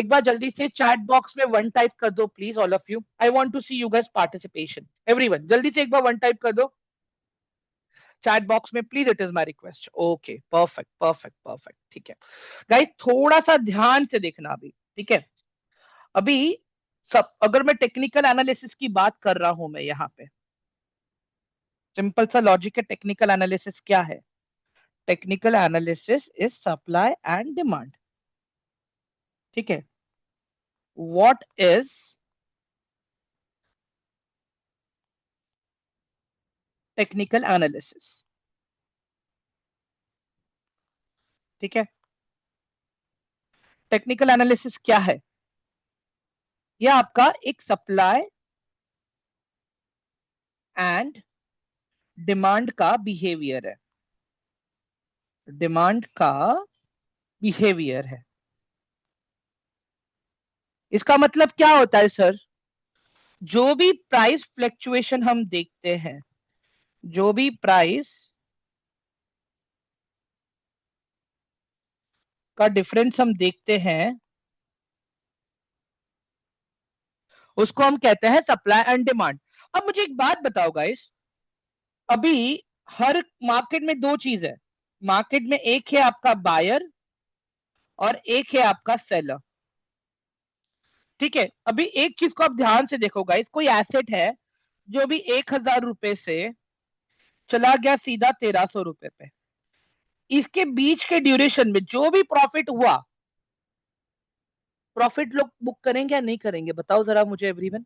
एक बार जल्दी से चैट बॉक्स में 1 टाइप कर दो please, all of you. I want to see you guys participation. Everyone जल्दी से एक बार 1 टाइप कर दो चैट बॉक्स में please, it is my request. Okay, perfect perfect perfect, ठीक है। गाइस थोड़ा सा ध्यान से देखना अभी, ठीक है। अभी सब, अगर मैं टेक्निकल एनालिसिस की बात कर रहा हूं मैं यहाँ पे, सिंपल सा लॉजिक है। टेक्निकल एनालिसिस क्या है? Technical analysis is supply and demand, ठीक है। व्हाट इज टेक्निकल एनालिसिस, ठीक है। टेक्निकल एनालिसिस क्या है? यह आपका एक सप्लाई एंड डिमांड का बिहेवियर है, डिमांड का बिहेवियर है। इसका मतलब क्या होता है सर? जो भी प्राइस फ्लक्चुएशन हम देखते हैं, जो भी प्राइस का डिफरेंस हम देखते हैं, उसको हम कहते हैं सप्लाई एंड डिमांड। अब मुझे एक बात बताओ गाइस, अभी हर मार्केट में दो चीज है। मार्केट में एक है आपका बायर और एक है आपका सेलर, ठीक है। अभी एक चीज को आप ध्यान से देखो गाइस, कोई एसेट है जो भी 1,000 रुपए से चला गया सीधा 1,300 रुपए पे, इसके बीच के ड्यूरेशन में जो भी प्रॉफिट हुआ, प्रॉफिट लोग बुक करेंगे या नहीं करेंगे? बताओ जरा मुझे everyone.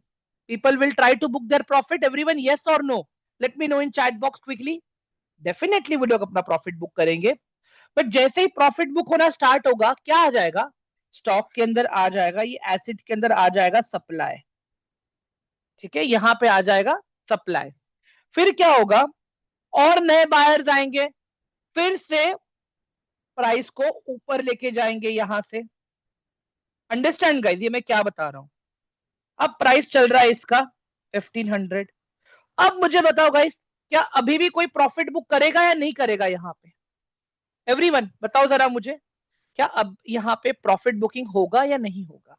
People will try to book their profit everyone, yes or no? Let me know in chat box quickly. Definitely वो लोग अपना प्रॉफिट बुक करेंगे। बट जैसे ही प्रॉफिट बुक होना स्टार्ट होगा, क्या आ जाएगा? स्टॉक के अंदर आ जाएगा, ये एसिड के अंदर आ जाएगा सप्लाई, ठीक है। यहां पे आ जाएगा सप्लाई। फिर क्या होगा? और नए बायर्स आएंगे, फिर से प्राइस को ऊपर लेके जाएंगे यहां से। अंडरस्टैंड गाइस ये मैं क्या बता रहा हूं? अब प्राइस चल रहा है इसका 1,500। अब मुझे बताओ गाइस, क्या अभी भी कोई प्रॉफिट बुक करेगा या नहीं करेगा यहाँ पे? एवरीवन बताओ जरा मुझे, क्या अब यहाँ पे प्रॉफिट बुकिंग होगा या नहीं होगा?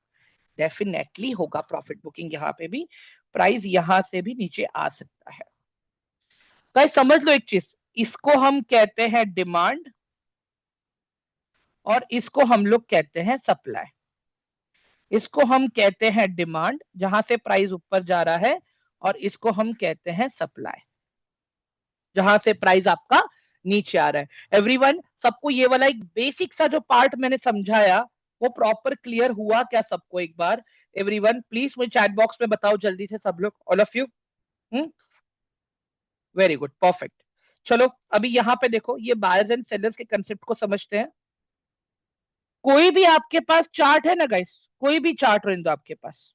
डेफिनेटली होगा प्रॉफिट बुकिंग यहाँ पे भी। प्राइस यहां से भी नीचे आ सकता है। गाइस समझ लो एक चीज, इसको हम कहते हैं डिमांड और इसको हम लोग कहते हैं सप्लाई। इसको हम कहते हैं डिमांड, जहां से प्राइस ऊपर जा रहा है, और इसको हम कहते हैं सप्लाई, जहां से प्राइस आपका नीचे आ रहा है। एवरीवन सबको ये वाला एक बेसिक सा जो पार्ट मैंने समझाया, वो प्रॉपर क्लियर हुआ क्या सबको? एक बार एवरीवन प्लीज मुझे चैट बॉक्स में बताओ जल्दी से सब लोग, all of you. Very good, perfect. चलो अभी यहाँ पे देखो, ये बायर्स एंड सेलर्स के कंसेप्ट को समझते हैं। कोई भी आपके पास चार्ट है ना गाइस, कोई भी चार्ट रहने दो आपके पास,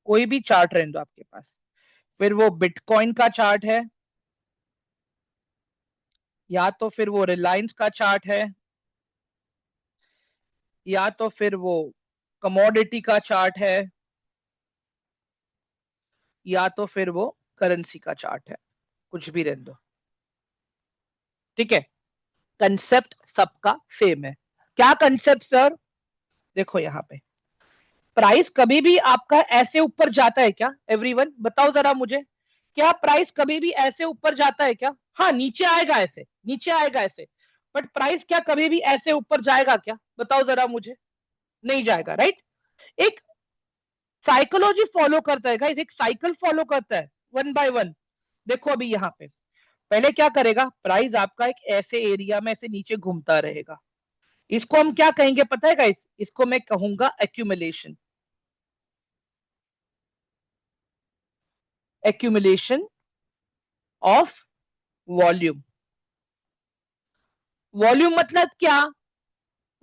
कोई भी चार्ट रहने दो आपके पास, फिर वो बिटकॉइन का चार्ट है, या तो फिर वो रिलायंस का चार्ट है, या तो फिर वो कमोडिटी का चार्ट है, या तो फिर वो करेंसी का चार्ट है, कुछ भी रहने दो, ठीक है। कंसेप्ट सबका सेम है। क्या कंसेप्ट सर? देखो यहाँ पे प्राइस कभी भी आपका ऐसे ऊपर जाता है क्या? एवरीवन बताओ जरा मुझे, क्या प्राइस कभी भी ऐसे ऊपर जाता है क्या? हाँ नीचे आएगा ऐसे, नीचे आएगा ऐसे, बट प्राइस क्या कभी भी ऐसे ऊपर जाएगा क्या? बताओ जरा मुझे। नहीं जाएगा, राइट। एक साइकोलॉजी फॉलो करता है गाइस, एक साइकिल फॉलो करता है, वन बाय वन। देखो अभी यहाँ पे पहले क्या करेगा, प्राइस आपका एक ऐसे एरिया में ऐसे नीचे घूमता रहेगा। इसको हम क्या कहेंगे पता है गाइस? इसको मैं कहूंगा accumulation, accumulation of volume. Volume मतलब क्या?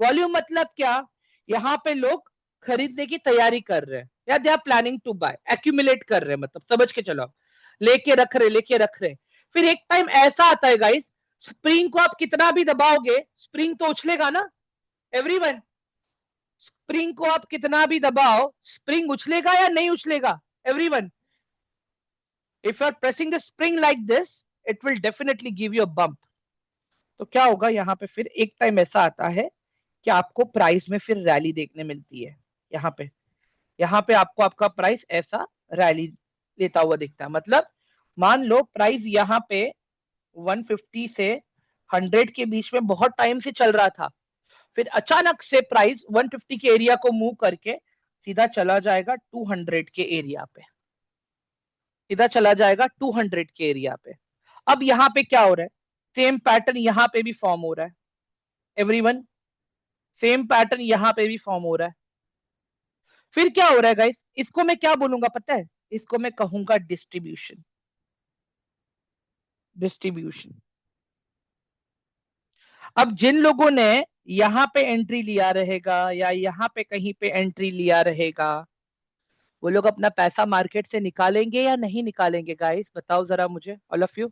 वॉल्यूम मतलब क्या? यहाँ पे लोग खरीदने की तैयारी कर रहे हैं, या they are planning to buy, accumulate कर रहे हैं, मतलब समझ के चलो, लेके रख रहे, लेके रख रहे। फिर एक टाइम ऐसा आता है गाइस, स्प्रिंग को आप कितना भी दबाओगे, स्प्रिंग तो उछलेगा ना एवरीवन। स्प्रिंग को आप कितना भी दबाओ, स्प्रिंग उछलेगा या नहीं उछलेगा everyone? If you are pressing the spring like this, it will definitely give you a bump. तो क्या होगा यहाँ पे, फिर एक टाइम ऐसा आता है कि आपको प्राइस में फिर रैली देखने मिलती है। यहाँ पे आपको आपका प्राइस ऐसा रैली लेता हुआ दिखता है। मतलब मान लो प्राइस यहाँ पे 150 से 100 के बीच में बहुत टाइम से चल रहा था, फिर अचानक से प्राइस 150 के एरिया को मूव करके सीधा चला जाएगा 200 के एरिया पे, सीधा चला जाएगा 200 के एरिया पे। अब यहाँ पे क्या हो रहा है, सेम पैटर्न यहाँ पे भी फॉर्म हो रहा है एवरीवन, सेम पैटर्न यहाँ पे भी फॉर्म हो रहा है। फिर क्या हो रहा है गाइस, इसको मैं क्या बोलूंगा पता है, इसको मैं कहूंगा डिस्ट्रीब्यूशन। डिस्ट्रीब्यूशन। अब जिन लोगों ने यहाँ पे एंट्री लिया रहेगा या यहाँ पे कहीं पे एंट्री लिया रहेगा, वो लोग अपना पैसा मार्केट से निकालेंगे या नहीं निकालेंगे गाइस, बताओ जरा मुझे ऑल ऑफ यू।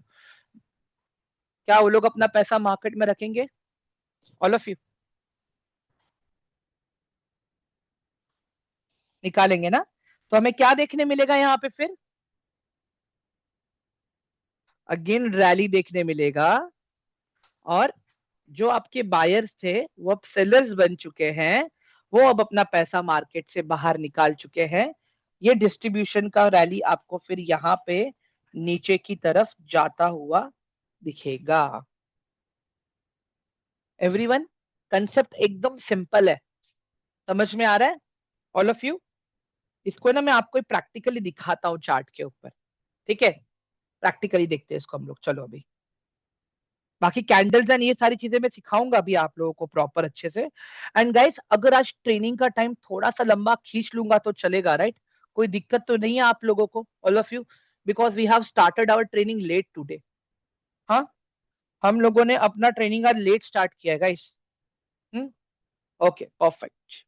क्या वो लोग अपना पैसा मार्केट में रखेंगे ऑल ऑफ यू? निकालेंगे ना। तो हमें क्या देखने मिलेगा यहाँ पे फिर, अगेन रैली देखने मिलेगा। और जो आपके बायर्स थे वो अब सेलर्स बन चुके हैं, वो अब अपना पैसा मार्केट से बाहर निकाल चुके हैं। ये डिस्ट्रीब्यूशन का रैली आपको फिर यहाँ पे नीचे की तरफ जाता हुआ दिखेगा। एवरीवन, कंसेप्ट एकदम सिंपल है, समझ में आ रहा है ऑल ऑफ यू? इसको ना मैं आपको प्रैक्टिकली दिखाता हूँ चार्ट के ऊपर, ठीक है? प्रैक्टिकली देखते हैं इसको हम लोग, चलो अभी। बाकी कैंडल्स एंड ये सारी चीजें मैं सिखाऊंगा अभी आप लोगों को प्रॉपर अच्छे से। एंड गाइस, अगर आज ट्रेनिंग का टाइम थोड़ा सा लंबा खींच लूंगा तो चलेगा, राइट? कोई दिक्कत तो नहीं है आप लोगों को all of you? Because we have started our training late today. हाँ, हम लोगों ने अपना ट्रेनिंग आज लेट स्टार्ट किया है गाइस। Okay perfect.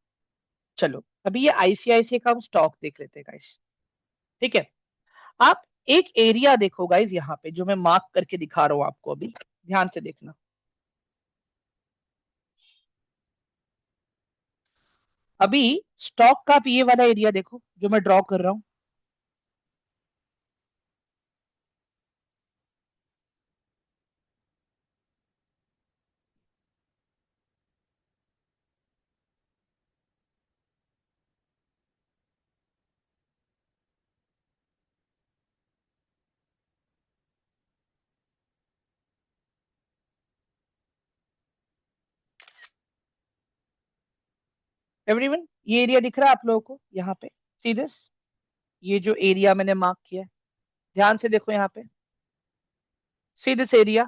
चलो अभी ये आईसीआईसीआई का हम स्टॉक देख लेते हैं गाइस, ठीक है? आप एक एरिया देखो गाइस यहाँ पे, जो मैं मार्क करके दिखा रहा हूं आपको अभी, ध्यान से देखना। अभी स्टॉक का भी ये वाला एरिया देखो जो मैं ड्रॉ कर रहा हूं। एवरीवन, ये एरिया दिख रहा है आप लोगों को यहाँ पे? सी दिस, ये जो एरिया मैंने मार्क किया है, ध्यान से देखो यहाँ पे। सी दिस एरिया,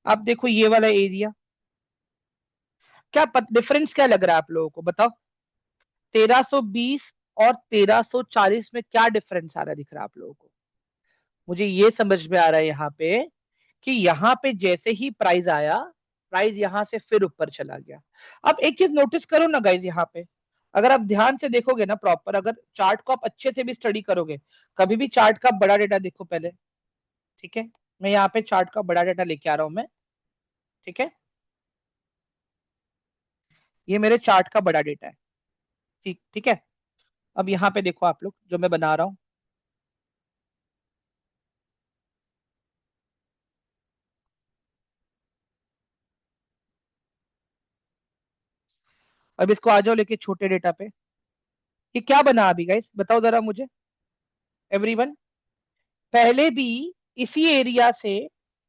आप देखो ये वाला एरिया। क्या डिफरेंस क्या लग रहा है आप लोगों को, बताओ? 1320 और 1340 में क्या डिफरेंस आ रहा है, दिख रहा है आप लोगों को? मुझे ये समझ में आ रहा है यहाँ पे कि यहाँ पे जैसे ही प्राइस आया, प्राइस यहाँ से फिर ऊपर चला गया। अब एक चीज नोटिस करो ना गाइज, यहाँ पे अगर आप ध्यान से देखोगे ना प्रॉपर, अगर चार्ट को आप अच्छे से भी स्टडी करोगे, कभी भी चार्ट का बड़ा डेटा देखो पहले, ठीक है? मैं यहाँ पे चार्ट का बड़ा डेटा लेके आ रहा हूं मैं, ठीक है? ये मेरे चार्ट का बड़ा डेटा है, ठीक ठीक है? अब यहाँ पे देखो आप लोग जो मैं बना रहा हूँ। अब इसको आ जाओ लेके छोटे डेटा पे। ये क्या बना अभी गाइस, बताओ जरा मुझे एवरीवन। पहले भी इसी एरिया से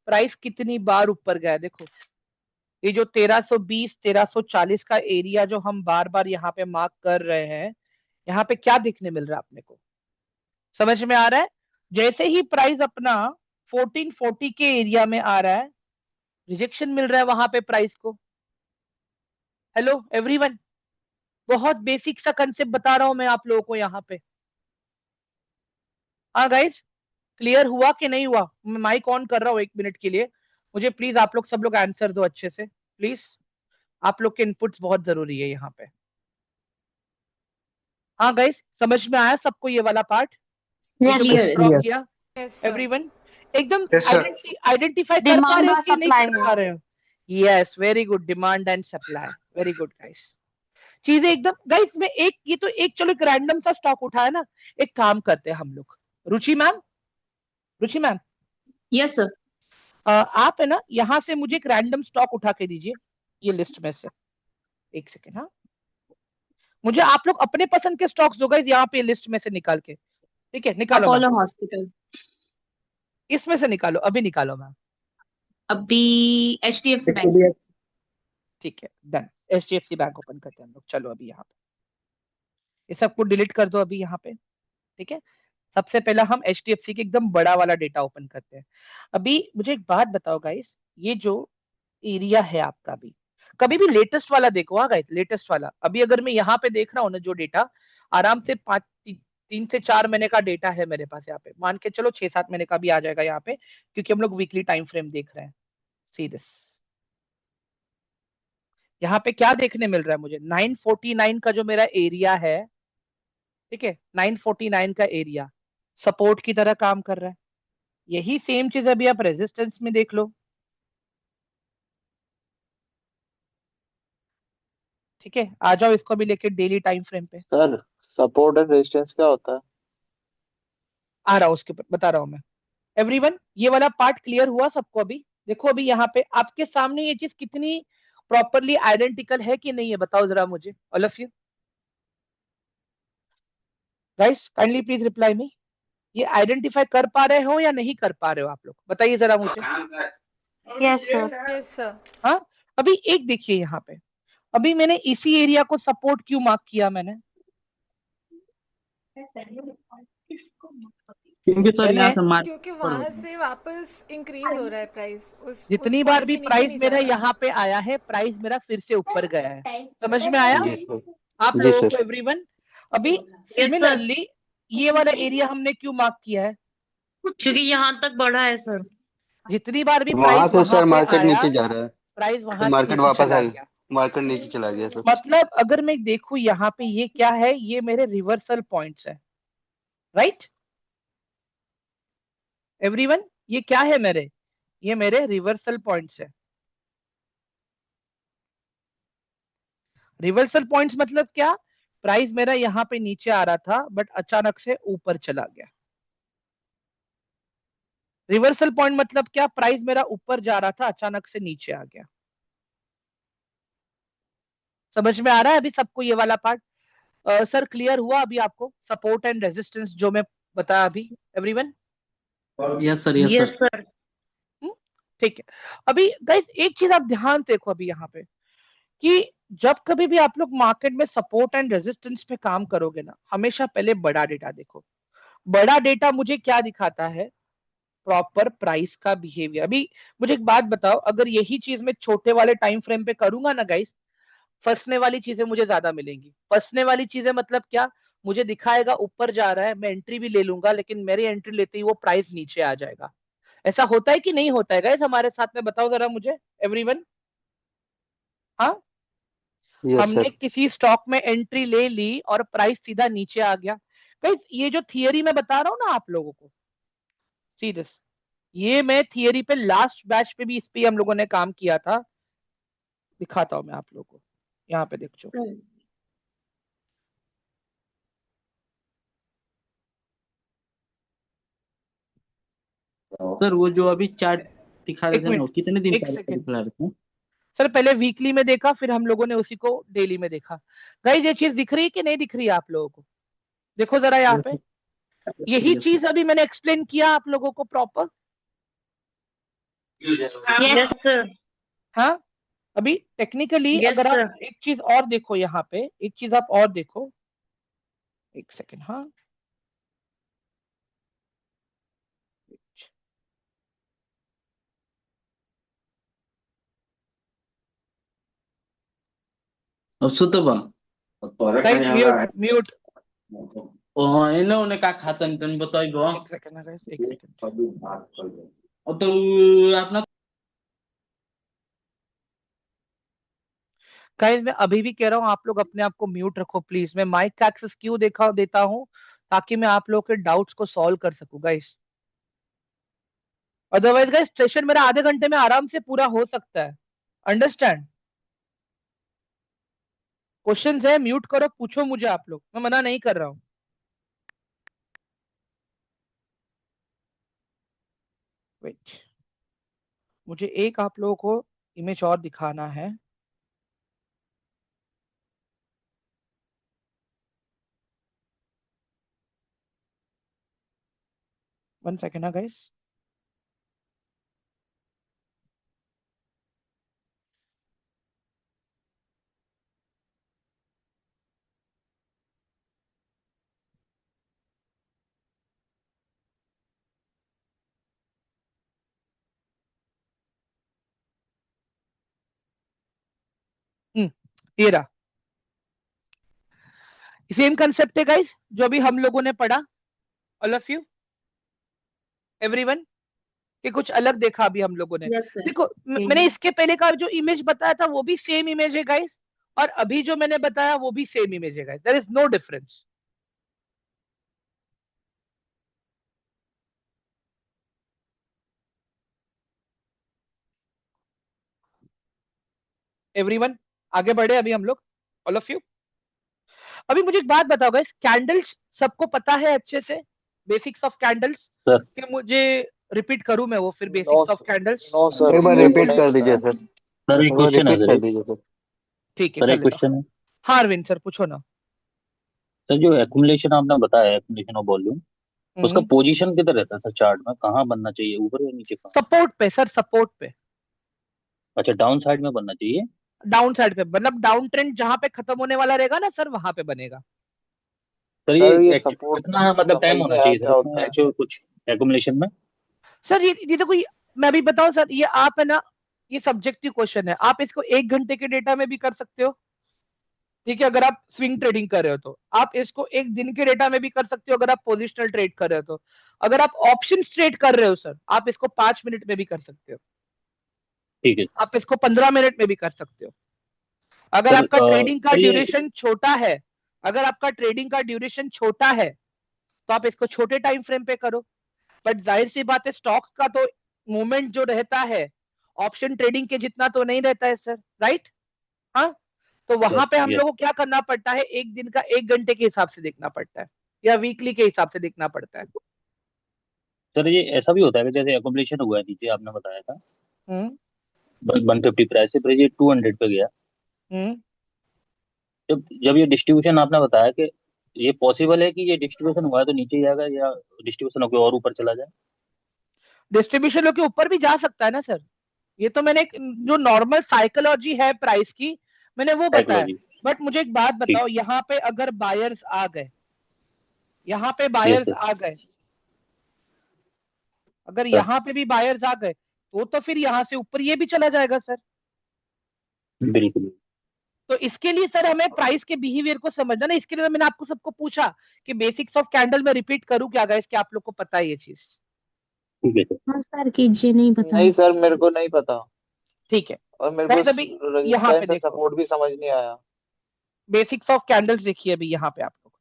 प्राइस कितनी बार ऊपर गया देखो। ये जो 1320 1340 का एरिया जो हम बार बार यहाँ पे मार्क कर रहे हैं, यहाँ पे क्या देखने मिल रहा है अपने को, समझ में आ रहा है? जैसे ही प्राइस अपना 1440 के एरिया में आ रहा है, रिजेक्शन मिल रहा है वहां पे प्राइस को। हेलो एवरीवन, बहुत बेसिक सा कंसेप्ट बता रहा हूं मैं आप लोगों को यहाँ पे। हाँ गाइस, क्लियर हुआ कि नहीं हुआ? मैं माइक ऑन कर रहा हूँ 1 मिनट के लिए, मुझे प्लीज आप लोग सब लोग आंसर दो अच्छे से प्लीज। आप लोग के इनपुट्स बहुत जरूरी है यहाँ पे। हाँ गाइस, समझ में आया सबको ये वाला पार्ट, ये जो मैंने Yes, ड्रॉ clear. किया? Yes, sir. एवरीवन एकदम Yes, sir. आइडेंटिफाई कर पा डिमांड रहे हो और कि नहीं सप्लाई कर में। पा रहे हो? Yes, very good, demand and supply, very good guys. चीजें एकदम गाइस में एक, ये तो एक, चलो एक रैंडम सा स्टॉक उठाया ना, एक काम करते हैं हम लोग। रुचि मैम, रुचि मैम, Yes, sir. आप है ना यहाँ से मुझे एक रैंडम स्टॉक उठा के दीजिए ये लिस्ट में से। एक सेकेंड। हाँ, मुझे आप लोग अपने पसंद के स्टॉक्स दो गाइस, यहाँ पे लिस्ट में से निकाल के। ठीक है, निकालो मैम। Apollo hospital. इसमें से निकालो, अभी निकालो मैम। अभी HDFC बैंक। HDFC। ठीक है, डन। HDFC बैंक ओपन करते हैं हम लोग। चलो अभी यहाँ पे ये सबको डिलीट कर दो अभी यहाँ पे। ठीक है, सबसे पहला हम HDFC के एकदम बड़ा वाला डेटा ओपन करते हैं। अभी मुझे एक बात बताओ गाइस, ये जो एरिया है आपका, भी कभी भी लेटेस्ट वाला देखो। हाँ गाइस, लेटेस्ट वाला। अभी अगर मैं यहाँ पे देख रहा हूँ ना, जो डेटा आराम से 3 से 4 महीने का डेटा है मेरे पास यहाँ पे, मान के चलो 6-7 महीने का भी आ जाएगा यहाँ पे, क्योंकि हम लोग वीकली टाइम फ्रेम देख रहे हैं। सी दिस, यहाँ पे क्या देखने मिल रहा है मुझे, 949 का जो मेरा एरिया है। ठीक है, 949 का एरिया सपोर्ट की तरह काम कर रहा है। यही सेम चीज अभी आप रेजिस्टेंस में देख लो। ठीक है, आ जाओ इसको भी लेके डेली टाइम फ्रेम पे। सर, सपोर्ट एंड रेजिस्टेंस क्या होता है? आ रहा हूं, उसके ऊपर बता रहा हूं मैं। एवरीवन, ये वाला पार्ट क्लियर हुआ सबको? अभी देखो, अभी यहाँ पे आपके सामने ये चीज कितनी प्रॉपरली आइडेंटिकल है कि नहीं है, बताओ जरा मुझे, all of you guys, kindly please reply me. ये आइडेंटिफाई कर पा रहे हो या नहीं कर पा रहे हो आप लोग, बताइए जरा मुझे। Yes sir. Yes sir. हाँ, अभी एक देखिए यहाँ पे, अभी मैंने इसी एरिया को सपोर्ट क्यों मार्क किया मैंने? क्योंकि सर मैंने यहाँ से मार्केट क्योंकि ऊपर हो वहां रहा है। से वापस इंक्रीज हो रहा है प्राइस, उस जितनी बार पॉइंट भी के नीचे प्राइस नहीं जा मेरा रहा। यहाँ पे आया है, प्राइस मेरा फिर से ऊपर गया है। समझ में आया जी सर। आप जी लोगों को सर। एवरीवन? अभी यस सर। सिमिलरली ये वाला एरिया हमने क्यों मार्क किया है? क्योंकि यहाँ तक बढ़ा है सर। जितनी बार भी वहां प्राइस से वहां सर पे मार्केट आया, नीचे जा रहा है, प्राइस तो वहां से मार्केट नीचे वापस चला आ, गया। मार्केट नीचे चला गया सर। मतलब अगर मैं देखूं यहाँ पे, ये क्या है, ये मेरे रिवर्सल पॉइंट्स है, राइट एवरीवन? ये क्या है मेरे, ये मेरे रिवर्सल पॉइंट्स है। रिवर्सल पॉइंट्स मतलब क्या? प्राइस मेरा यहाँ पे नीचे आ रहा था, बट अचानक से ऊपर चला गया। रिवर्सल पॉइंट मतलब क्या? प्राइस मेरा ऊपर जा रहा था, अचानक से नीचे आ गया। समझ में आ रहा है अभी सबको ये वाला पार्ट? सर क्लियर हुआ अभी आपको सपोर्ट एंड रेजिस्टेंस जो मैं बताया अभी, everyone? Yes sir, yes yes sir. Sir. ठीक है। अभी गाइस एक चीज आप ध्यान से देखो अभी यहाँ पे, कि जब कभी भी आप लोग मार्केट में सपोर्ट एंड रेजिस्टेंस पे काम करोगे ना, हमेशा पहले बड़ा डेटा देखो। बड़ा डेटा मुझे क्या दिखाता है? प्रॉपर प्राइस का बिहेवियर। अभी मुझे एक बात बताओ, अगर यही चीज मैं छोटे वाले टाइम फ्रेम पे करूंगा ना गाइस, फंसने वाली चीजें मुझे ज्यादा मिलेंगी। फंसने वाली चीजें मतलब क्या? मुझे दिखाएगा ऊपर जा रहा है, मैं एंट्री भी ले लूंगा, लेकिन मेरी एंट्री लेते ही वो प्राइस नीचे आ जाएगा। ऐसा होता है कि नहीं होता है गाइस हमारे साथ में, बताओ जरा मुझे एवरीवन। हाँ, यस हमने सर। किसी स्टॉक में एंट्री ले ली और प्राइस सीधा नीचे आ गया। गाइस ये जो थियरी मैं बता रहा हूँ ना आप लोगों को, सी दिस, ये मैं थियरी पे लास्ट बैच पे भी इस पे हम लोगों ने काम किया था। दिखाता हूं मैं आप लोगों को, यहाँ पे देखो। सर वो जो अभी चार्ट दिखा रहे एक थे ना, वो मिनट, कितने दिन एक पहले का सेकेंड। दिखा रहे थे? सर पहले वीकली में देखा, फिर हम लोगों ने उसी को डेली में देखा। गाइस ये चीज दिख रही है कि नहीं दिख रही है आप लोगों को? देखो जरा यहाँ यस पे, सर, यही यस सर। चीज अभी मैंने एक्सप्लेन किया आप लोगों को प्रॉपर। Yes sir. हाँ, अभी टेक्निकली यस अगर आप सर। एक चीज और देखो यहाँ पे, एक चीज आप और देखो, एक सेकेंड। हाँ, अब सुतो बा। Guys mute mute. ओ इन्होंने का खाता नहीं तुम बताइबो। एक सेकेंड ना गाइस, एक सेकेंड। अब तो अपना गाइस मैं अभी भी कह रहा हूँ, आप लोग अपने आप को म्यूट रखो प्लीज। मैं माइक का एक्सेस क्यों देखा देता हूँ? ताकि मैं आप लोगों के डाउट्स को सॉल्व कर सकूं गाइस। अदरवाइज गाइस सेशन मेरा आधे घंटे में आराम से पूरा हो सकता है। अंडरस्टैंड? क्वेश्चंस है, म्यूट करो, पूछो मुझे आप लोग, मैं मना नहीं कर रहा हूँ। वेट, मुझे एक आप लोगों को इमेज और दिखाना है। 1 सेकेंड ना गाइस। ये रहा, सेम कंसेप्ट है गाइस जो अभी हम लोगों ने पढ़ा, ऑल ऑफ यू, एवरीवन, कि कुछ अलग देखा अभी हम लोगों ने। Yes sir. देखो मैंने इसके पहले का जो इमेज बताया था वो भी सेम इमेज है गाइस, और अभी जो मैंने बताया वो भी सेम इमेज है guys, there is no difference. Everyone, आगे बढ़े अभी हम लोग, ऑल ऑफ यू। अभी मुझे एक बात बताओ गाइस, कैंडल्स सबको पता है अच्छे से, बेसिक्स ऑफ कैंडल्स, सर कि मुझे रिपीट करूं मैं वो फिर no basics of candles? No sir एक बार मेरे को रिपीट नहीं कर पता दीजिए है। सर, सर एक एक बार क्वेश्चन है रिपीट सर, कर एक दीजिए सर। ठीक है, सर कर एक लेता हूँ। क्वेश्चन है हाँ अरविंद सर पूछो ना। सर। जो एक्यूमुलेशन आपने बताया, एक्यूमुलेशन ऑफ वॉल्यूम, उसका पोजीशन किधर रहता है सर चार्ट में? कहाँ बनना चाहिए, ऊपर या नीचे, कहाँ? सपोर्ट पे सर, सपोर्ट पे, अच्छा, डाउन साइड में बनना चाहिए। डाउन साइड पे, मतलब डाउन ट्रेंड जहां पे खत्म होने वाला रहेगा ना सर, वहां पे बनेगा। सर सर ये ये सपोर्ट कितना मतलब समझ टाइम होना नहीं आया चाहिए क्या सर इसमें, होता है। एक्चुअल कुछ एक्यूमुलेशन में? सर ये देखो, मैं अभी बताऊं सर, ये आप है ना, ये सब्जेक्टिव क्वेश्चन है, आप इसको 1 घंटे के डेटा में भी कर सकते हो, ठीक है, अगर आप स्विंग ट्रेडिंग कर रहे हो तो। आप इसको 1 दिन के डेटा में भी कर सकते हो अगर आप पोजिशनल ट्रेड कर रहे हो तो। अगर आप ऑप्शन ट्रेड कर रहे हो सर, आप इसको 5 मिनट में भी कर सकते हो, ठीक है आप इसको 15 मिनट में भी कर सकते हो। अगर सर। आपका ट्रेडिंग का सर ये ड्यूरेशन छोटा है, अगर आपका ट्रेडिंग का ड्यूरेशन छोटा है तो आप इसको छोटे टाइम फ्रेम पे करो। बट जाहिर सी बात है, स्टॉक्स का तो मूवमेंट जो रहता है ऑप्शन ट्रेडिंग के जितना तो नहीं रहता है सर, राइट? हाँ, तो वहां पे हम यस लोगों को क्या करना पड़ता है, 1 दिन का 1 घंटे के हिसाब से देखना पड़ता है, या वीकली के हिसाब से देखना पड़ता है। सर, ये ऐसा भी होता है कि जैसे एक्यूमुलेशन हुआ है नीचे, आपने बताया था हम्म 150 प्राइस से, फिर ये 200 पे गया। हम्म जब जब ये डिस्ट्रीब्यूशन आपने बताया कि ये पॉसिबल है कि ये डिस्ट्रीब्यूशन हुआ है तो नीचे जाएगा, या डिस्ट्रीब्यूशन होकर और ऊपर चला जाए? डिस्ट्रीब्यूशन के ऊपर भी जा सकता है ना सर, ये तो मैंने जो नॉर्मल साइकोलॉजी है प्राइस की, मैंने वो बताया। साइकोलॉजी। बट मुझे एक बात ठीक। बताओ, यहाँ पे अगर बायर्स आ गए, यहाँ पे यस बायर्स सर। आ गए, अगर सर यहाँ पे भी बायर्स आ गए तो फिर यहाँ से ऊपर ये भी चला जाएगा सर। बिल्कुल। तो इसके लिए सर हमें प्राइस के बिहेवियर को समझना ना, इसके लिए तो मैंने आपको सबको पूछा कि बेसिक्स ऑफ कैंडल में रिपीट करूं क्या गाइस, कि आप लोग को पता है ये चीज? ठीक है सर। हाँ सर कीजिए, नहीं पता नहीं है। सर मेरे को नहीं पता, ठीक है और मेरे गाइस, अभी को यहाँ पे रेजिस्टेंस एंड देखो, सपोर्ट भी समझ नहीं आया। बेसिक्स ऑफ कैंडल्स देखिए अभी यहाँ पे आप लोग।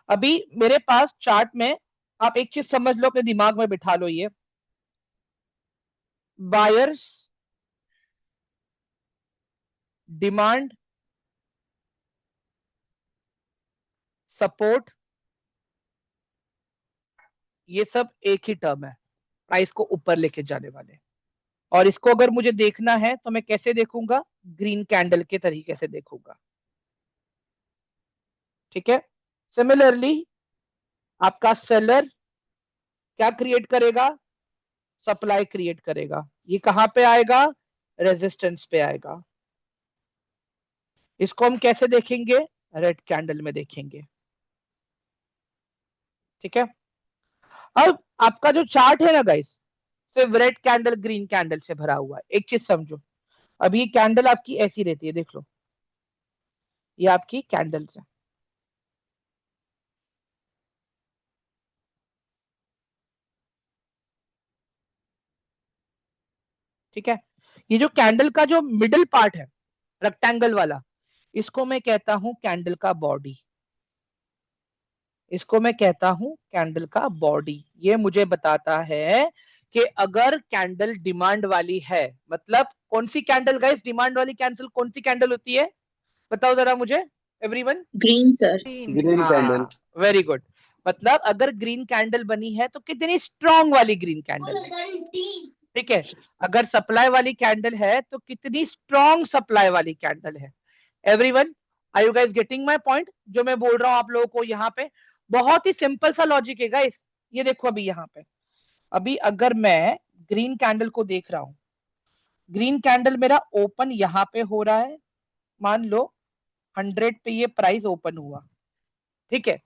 अभी मेरे पास चार्ट में, आप एक चीज समझ लो, अपने दिमाग में बिठा लो, ये बायर्स डिमांड सपोर्ट, ये सब एक ही टर्म है प्राइस को ऊपर लेके जाने वाले। और इसको अगर मुझे देखना है तो मैं कैसे देखूंगा, ग्रीन कैंडल के तरीके से देखूंगा, ठीक है। सिमिलरली आपका सेलर क्या क्रिएट करेगा, सप्लाई क्रिएट करेगा, ये कहां पे आएगा, रेजिस्टेंस पे आएगा। इसको हम कैसे देखेंगे, रेड कैंडल में देखेंगे, ठीक है। अब आपका जो चार्ट है ना गाइस, सिर्फ रेड कैंडल ग्रीन कैंडल से भरा हुआ है। एक चीज समझो, अभी कैंडल आपकी ऐसी रहती है, देख लो, ये आपकी कैंडल्स है, ठीक है। ये जो कैंडल का जो मिडिल पार्ट है, रेक्टेंगल वाला, इसको मैं कहता हूं कैंडल का बॉडी, इसको मैं कहता हूं कैंडल का बॉडी। ये मुझे बताता है कि अगर कैंडल डिमांड वाली है, मतलब कौन सी कैंडल गाइस, डिमांड वाली कैंडल कौन सी कैंडल होती है, बताओ जरा मुझे everyone. Green sir. Green candle. हाँ, वेरी गुड। मतलब अगर ग्रीन कैंडल बनी है तो कितनी स्ट्रॉन्ग वाली ग्रीन कैंडल है, ठीक है। अगर सप्लाई वाली कैंडल है तो कितनी स्ट्रॉन्ग सप्लाई वाली कैंडल है। Everyone, are you guys getting my point, जो मैं बोल रहा हूं आप लोगों को यहाँ पे? बहुत ही सिंपल सा लॉजिक है गाइस। ये देखो अभी यहाँ पे, अभी अगर मैं ग्रीन कैंडल को देख रहा हूं, ग्रीन कैंडल मेरा ओपन यहां पे हो रहा है, मान लो 100 पे ये प्राइस ओपन हुआ, ठीक है।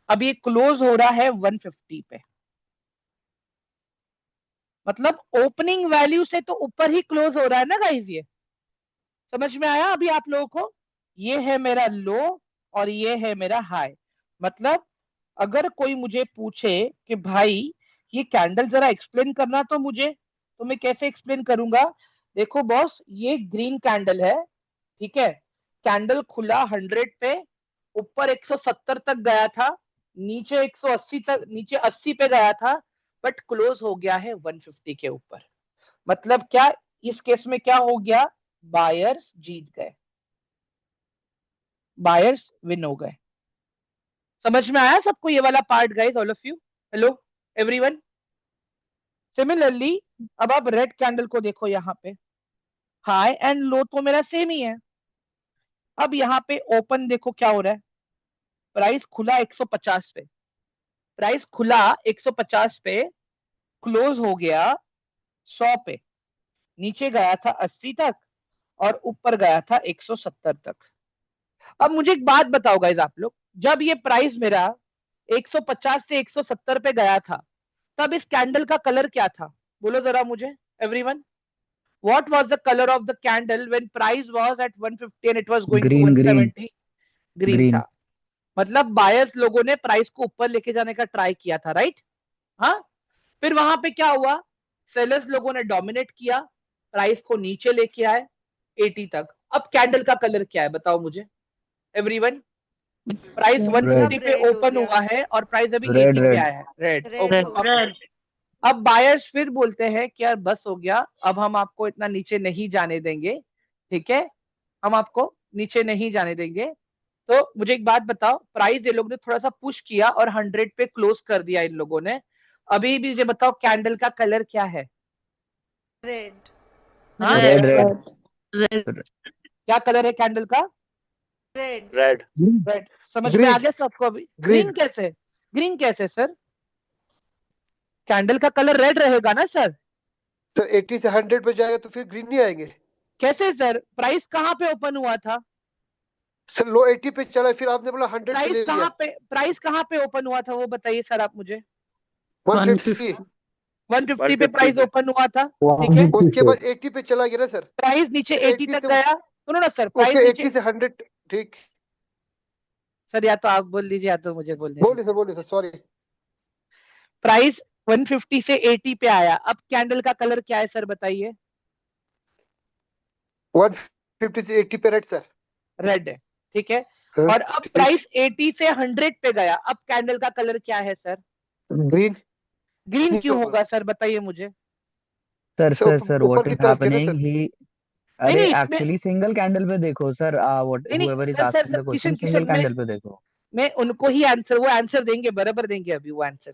अब ये क्लोज हो रहा है 150 पे, मतलब ओपनिंग वैल्यू से तो ऊपर ही क्लोज हो रहा है ना गाइस। ये समझ में आया अभी आप लोगों को? ये है मेरा लो और ये है मेरा हाई। मतलब अगर कोई मुझे पूछे कि भाई ये कैंडल जरा एक्सप्लेन करना तो मुझे, तो मैं कैसे एक्सप्लेन करूंगा? देखो बॉस, ये ग्रीन कैंडल है, ठीक है। कैंडल खुला 100 पे, ऊपर 170 तक गया था, नीचे 180 तक, नीचे 80 पे गया था, बट क्लोज हो गया है 150 के ऊपर। मतलब क्या इस केस में क्या हो गया? बायर्स जीत गए, बायर्स विन हो गए। समझ में आया सबको ये वाला part guys, all of you? Hello everyone. Similarly अब आप रेड कैंडल को देखो, यहाँ पे हाई एंड लो तो मेरा सेम ही है। अब यहाँ पे ओपन देखो क्या हो रहा है, प्राइस खुला 150 पे, प्राइस खुला 150 पे, क्लोज हो गया 100 पे, नीचे गया था 80 तक और ऊपर गया था 170 तक। अब मुझे एक बात बताओ गाइस आप लोग, जब ये प्राइस मेरा 150 से 170 पे गया था, तब इस कैंडल का कलर क्या था? बोलो जरा मुझे everyone, what was the color of the candle when price was at 150 and it was going to green 170? Green green था। मतलब बायर्स लोगों ने प्राइस को ऊपर लेके जाने का ट्राई किया था, राइट? हाँ। फिर वहां पे क्या हुआ? सेलर्स लोगों ने डोमिनेट किया, प्राइस को नीचे लेके आए 80 तक। अब कैंडल का कलर क्या है बताओ मुझे एवरीवन? प्राइस 150 पे red हो ओपन गया। हुआ है और प्राइस अभी रेड 80 पे रेड आया है, रेड। रेड ओके, हो गया। अब बायर्स फिर बोलते हैं कि यार बस हो गया, अब हम आपको इतना नीचे नहीं जाने देंगे, ठीक है, हम आपको नीचे नहीं जाने देंगे। तो मुझे एक बात बताओ, प्राइस ये लोग ने थोड़ा सा पुश किया और 100 पे क्लोज कर दिया इन लोगों ने। अभी भी मुझे बताओ कैंडल का कलर क्या है? रेड। हाँ, रेड रेड क्या कलर है कैंडल का? रेड। रेड। रेड। समझ में आ गया सबको अभी? ग्रीन कैसे? ग्रीन कैसे सर? कैंडल का कलर रेड रहेगा ना सर? तो 80 से 100 पे जाएगा तो फिर ग्रीन नहीं आएंगे कैसे सर? प्राइस कहाँ पे ओपन हुआ था? सर। लो 80 पे चला, फिर आपने बोला 100 पे प्राइस ले लिया। कहाँ पे, प्राइस कहाँ पे ओपन हुआ था वो बताइए सर आप मुझे। 150 150 पे प्राइस ओपन हुआ था, ठीक है। उसके बाद 80 पे चला गया ना सर। प्राइस नीचे 80 तक से गया, सुनो ना सर, प्राइस ओके, नीचे 80 से 100। ठीक, सर, या तो आप बोल दीजिए या तो मुझे बोलने दीजिए। बोलिए सर सॉरी। प्राइस 150 से 80 पे आया, अब कैंडल का कलर क्या है सर बताइए? 150 से 80 पे रेड सर। रेड है, ठीक है। हाँ, और अब ठीक। प्राइस 80 से 100 पे गया, अब कैंडल का कलर क्या है सर? ग्रीन। ग्रीन क्यों होगा सर बताइए मुझे? सर सर सर सर ऊपर व्हाट की इज तरफ गया ना हैपनिंग सर। ही नहीं अरे नहीं इसमें, एक्चुअली सिंगल कैंडल पे देखो सर व्हाट नहीं नहीं whoever is sir sir asking sir the question Kishan single Kishan candle पे देखो मैं उनको ही आंसर, वो आंसर देंगे, बराबर देंगे अभी वो आंसर।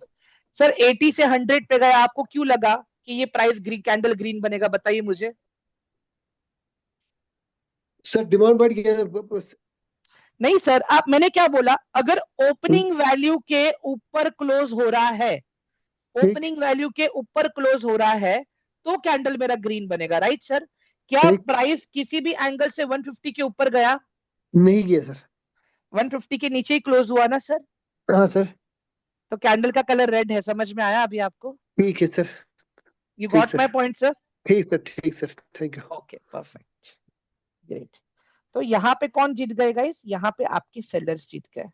सर 80 से 100 पे गया, आपको क्यों लगा कि ये प्राइस ग्रीन कैंडल ग्रीन बनेगा बताइए मुझे? सर डिमांड बढ़ गया। नहीं सर, आप, मैंने क्या बोला, अगर ओपनिंग वैल्यू के ऊपर क्लोज हो रहा है, ओपनिंग वैल्यू के ऊपर क्लोज हो रहा है, तो कैंडल मेरा ग्रीन बनेगा, राइट सर? क्या ठीक। प्राइस किसी भी एंगल से 150 के ऊपर गया? नहीं गया सर। 150 के नीचे ही क्लोज हुआ ना सर? हाँ सर। तो कैंडल का कलर रेड है, समझ में आया अभी आपको? ठीक है सर। यू ठीक got sir. My point sir? ठीक sir thank you. Okay perfect, great. तो यहाँ पे कौन जीत गए गाइस? यहाँ पे आपके सेलर्स जीत गए,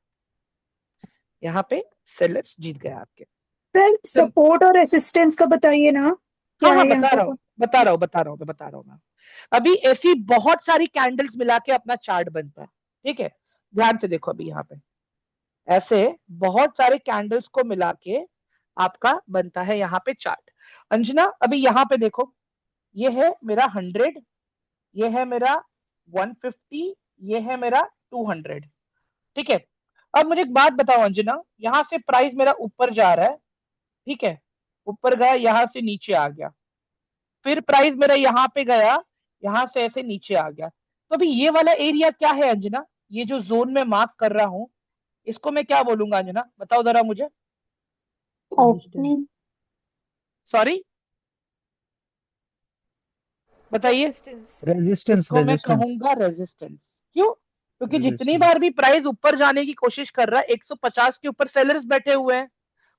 यहाँ पे सेलर्स जीत गए आपके। सर सपोर्ट और रेसिस्टेंस का बताइए ना, क्या हाँ हाँ है यहाँ बता रहा हूँ, बता रहा हूँ मैं। अभी ऐसी बहुत सारी कैंडल्स मिला के अपना चार्ट बनता है, ठीक है। ध्यान से देखो अभी यहाँ पे ऐसे बहुत सारे कैंडल्स को मिला के आपका बनता है यहाँ पे चार्ट। अंजना अभी यहाँ पे देखो, ये है मेरा 100, ये है मेरा 150, ये है मेरा 200, ठीक है। अब मुझे एक बात बताओ अंजना, यहाँ से प्राइस मेरा ऊपर जा रहा है, ठीक है, ऊपर गया, यहाँ से नीचे आ गया, फिर प्राइस मेरा यहाँ पे गया, यहाँ से ऐसे नीचे आ गया। तो अभी ये वाला एरिया क्या है अंजना? ये जो जोन में मार्क कर रहा हूं, इसको मैं क्या बोलूंगा अंजना, बताओ जरा मुझे। ओपनिंग सॉरी बताइए। रेजिस्टेंस। रेजिस्टेंस इसको मैं रेजिस्टेंस कहूंगा रेजिस्टेंस। क्यों? क्योंकि जितनी रेजिस्टेंस बार भी प्राइस ऊपर जाने की कोशिश कर रहा है 150 के ऊपर सेलर्स बैठे हुए हैं,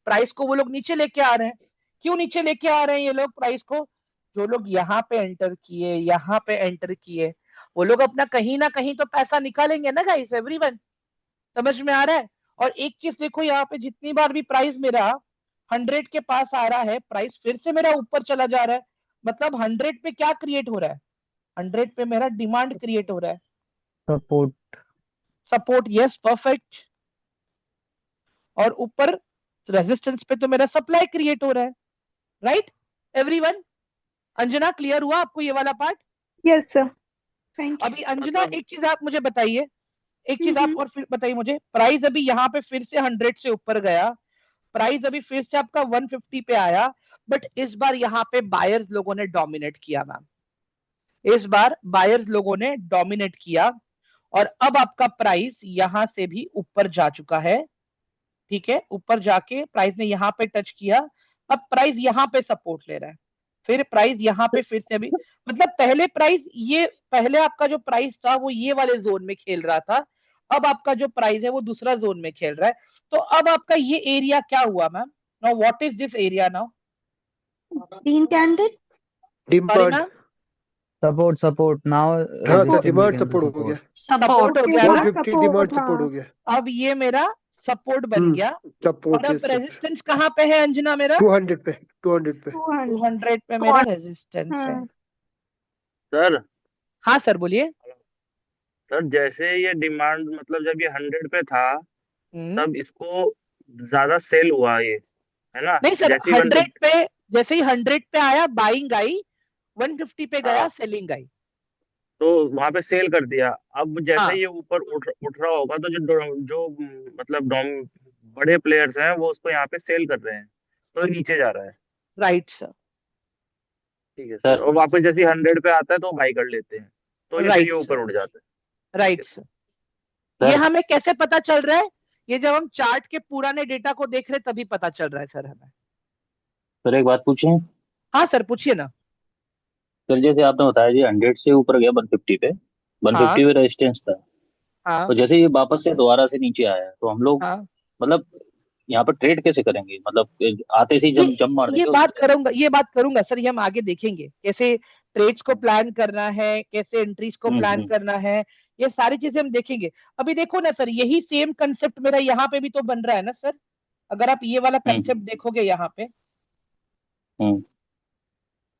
प्राइस को वो लोग नीचे लेके आ रहे हैं। क्यों नीचे लेके आ रहे हैं ये लोग प्राइस को? जो लोग यहाँ पे एंटर किए, यहाँ पे एंटर किए, वो लोग अपना कहीं ना कहीं तो पैसा निकालेंगे ना गाइस, एवरीवन। समझ में आ रहा है? और एक चीज देखो, यहाँ पे जितनी बार भी प्राइस मेरा 100 के पास आ रहा है, प्राइस फिर से मेरा ऊपर चला जा रहा है, मतलब 100 पे क्या क्रिएट हो रहा है? 100 पे मेरा डिमांड क्रिएट हो रहा है। Support support, yes, perfect. और ऊपर रेजिस्टेंस पे तो मेरा सप्लाई क्रिएट हो रहा है, राइट एवरीवन? अंजना, क्लियर हुआ आपको ये वाला part? Yes sir, thank you. अभी अंजना एक चीज आप मुझे बताइए, एक चीज आप हम्म। और फिर बताइए मुझे, प्राइस अभी यहाँ पे फिर से 100 से ऊपर गया, प्राइस अभी फिर से आपका 150 पे आया, बट इस बार यहाँ पे बायर्स लोगों ने डोमिनेट किया मैम, इस बार बायर्स लोगों ने डोमिनेट किया, और अब आपका प्राइस यहां से भी ऊपर जा चुका है। ठीक है, ऊपर जाके प्राइस ने यहाँ पे टच किया, अब प्राइस यहाँ पे सपोर्ट ले रहा है, फिर प्राइस यहाँ पे फिर से अभी, मतलब पहले प्राइस ये, पहले आपका जो प्राइस था वो ये वाले जोन में खेल रहा था, अब आपका जो प्राइस है वो दूसरा जोन में खेल रहा है। तो अब आपका ये एरिया क्या हुआ ma'am? Now what is this area now? 3 candle. Sorry demand. Ma'am, support support now हाँ तो resistance demand begin to support हो गया। सपोर्ट सपोर्ट हो गया ना? 150 डिमांड सपोर्ट हो गया। अब ये मेरा सपोर्ट बन गया, और सपोर्ट अब रेजिस्टेंस कहाँ पे है अंजना मेरा? 200 पे 200 पे 200 पे मेरा रेजिस्टेंस है। सर हाँ सर बोलिए। सर जैसे ये डिमांड मतलब जब ये 100 पे था हम्म, तब इसको ज्यादा सेल हुआ ये, है ना? नहीं सर, जैसे ही 100 पे, जैसे ही 100 पे आया बाइंग आई, 150 पे गया हाँ, सेलिंग आई। तो वहां पे सेल कर दिया। अब जैसे हाँ, ये ऊपर उठ रहा होगा तो जो मतलब बड़े प्लेयर्स हैं वो उसको यहाँ पे सेल कर रहे हैं, तो ये नीचे जा रहा है। राइट सर, ठीक है सर। और वापस जैसे 100 पे आता है तो बाई कर लेते हैं, तो ये फिर ये राइट ऊपर सर, उठ जाता है। Right sir. ये हमें कैसे पता चल रहा है? ये जब हम चार्ट के पुराने डेटा को देख रहे तभी पता चल रहा है सर हमें। सर एक बात पूछें? हाँ सर पूछिए ना। सर जैसे आपने बताया जी 100 से ऊपर गया 150 पे, 150 हाँ पे रेजिस्टेंस था, हाँ तो जैसे ये वापस से दोबारा से नीचे आया तो हम लोग हाँ, मतलब यहाँ पर ट्रेड कैसे करेंगे? मतलब आते से ही ये जम मार ये देंगे बात उसमें? करूंगा, ये बात करूंगा सर, ये हम आगे देखेंगे कैसे ट्रेड्स को प्लान करना है, कैसे एंट्रीज को प्लान हम्म। करना है, ये सारी चीजें हम देखेंगे। अभी देखो ना सर, यही सेम कंसेप्ट मेरा यहाँ पे भी तो बन रहा है ना सर, अगर आप ये वाला हम्म। कंसेप्ट देखोगे यहाँ पे, हम्म।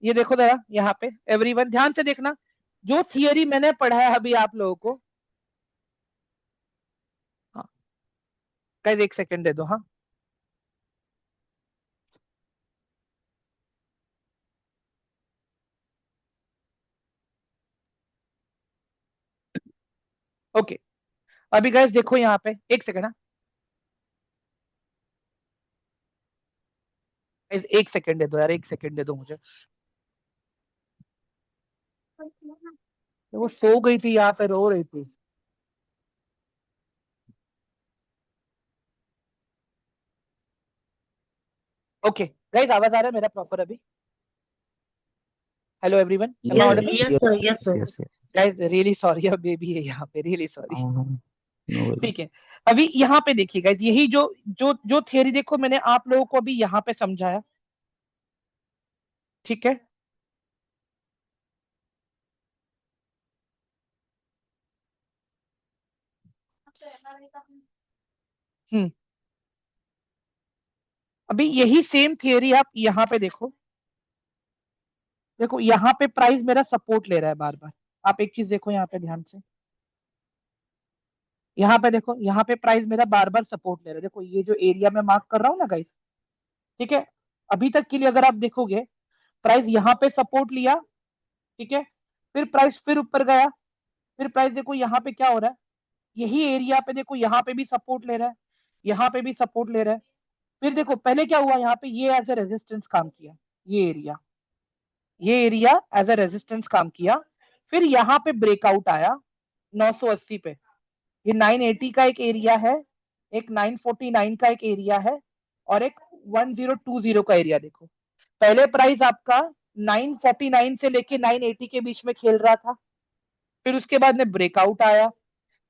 ये देखो जरा यहाँ पे, एवरीवन ध्यान से देखना, जो थियरी मैंने पढ़ा है अभी आप लोगों को। हाँ गाइस एक सेकंड दे दो। हाँ ओके, अभी गाइस देखो यहाँ पे, एक सेकंड। हाँ guys, एक सेकंड दे दो यार, एक सेकंड दे दो मुझे। वो सो गई थी यहाँ पे, रो रही थी। ओके गाइस, आवाज आ रहा है मेरा प्रॉपर अभी? Hello everyone, am I audible? Yes sir, yes sir. Yes yes guys really sorry, अब बेबी है यहाँ पे, रियली सॉरी। नो वरी ठीक है, अभी यहाँ पे देखिए गाइस, यही जो जो जो थियरी देखो मैंने आप लोगों को अभी यहाँ पे समझाया, ठीक है? हम्म, अभी यही सेम थियरी आप यहाँ पे देखो, देखो यहाँ पे प्राइस मेरा सपोर्ट ले रहा है बार बार। आप एक चीज देखो यहाँ पे ध्यान से, यहाँ पे देखो, यहाँ पे प्राइस मेरा बार बार सपोर्ट ले रहा है, देखो ये जो एरिया में मार्क कर रहा हूँ ना गाइस, ठीक है? अभी तक के लिए अगर आप देखोगे, प्राइस यहाँ पे सपोर्ट लिया, ठीक है, फिर प्राइस फिर ऊपर गया, फिर प्राइस देखो यहाँ पे क्या हो रहा है, यही एरिया पे देखो यहाँ पे भी सपोर्ट ले रहा है, यहाँ पे भी सपोर्ट ले रहा है, फिर देखो पहले क्या हुआ, यहाँ पे ये एज ए रेजिस्टेंस काम किया, ये एरिया एज ए रेजिस्टेंस काम किया, फिर यहाँ पे ब्रेकआउट आया 980 पे, ये 980 का एक एरिया है, एक 949 का एक एरिया है, और एक 1020 का एरिया देखो, पहले प्राइस आपका 949 से लेके 980 के बीच में खेल रहा था, फिर उसके बाद में ब्रेकआउट आया,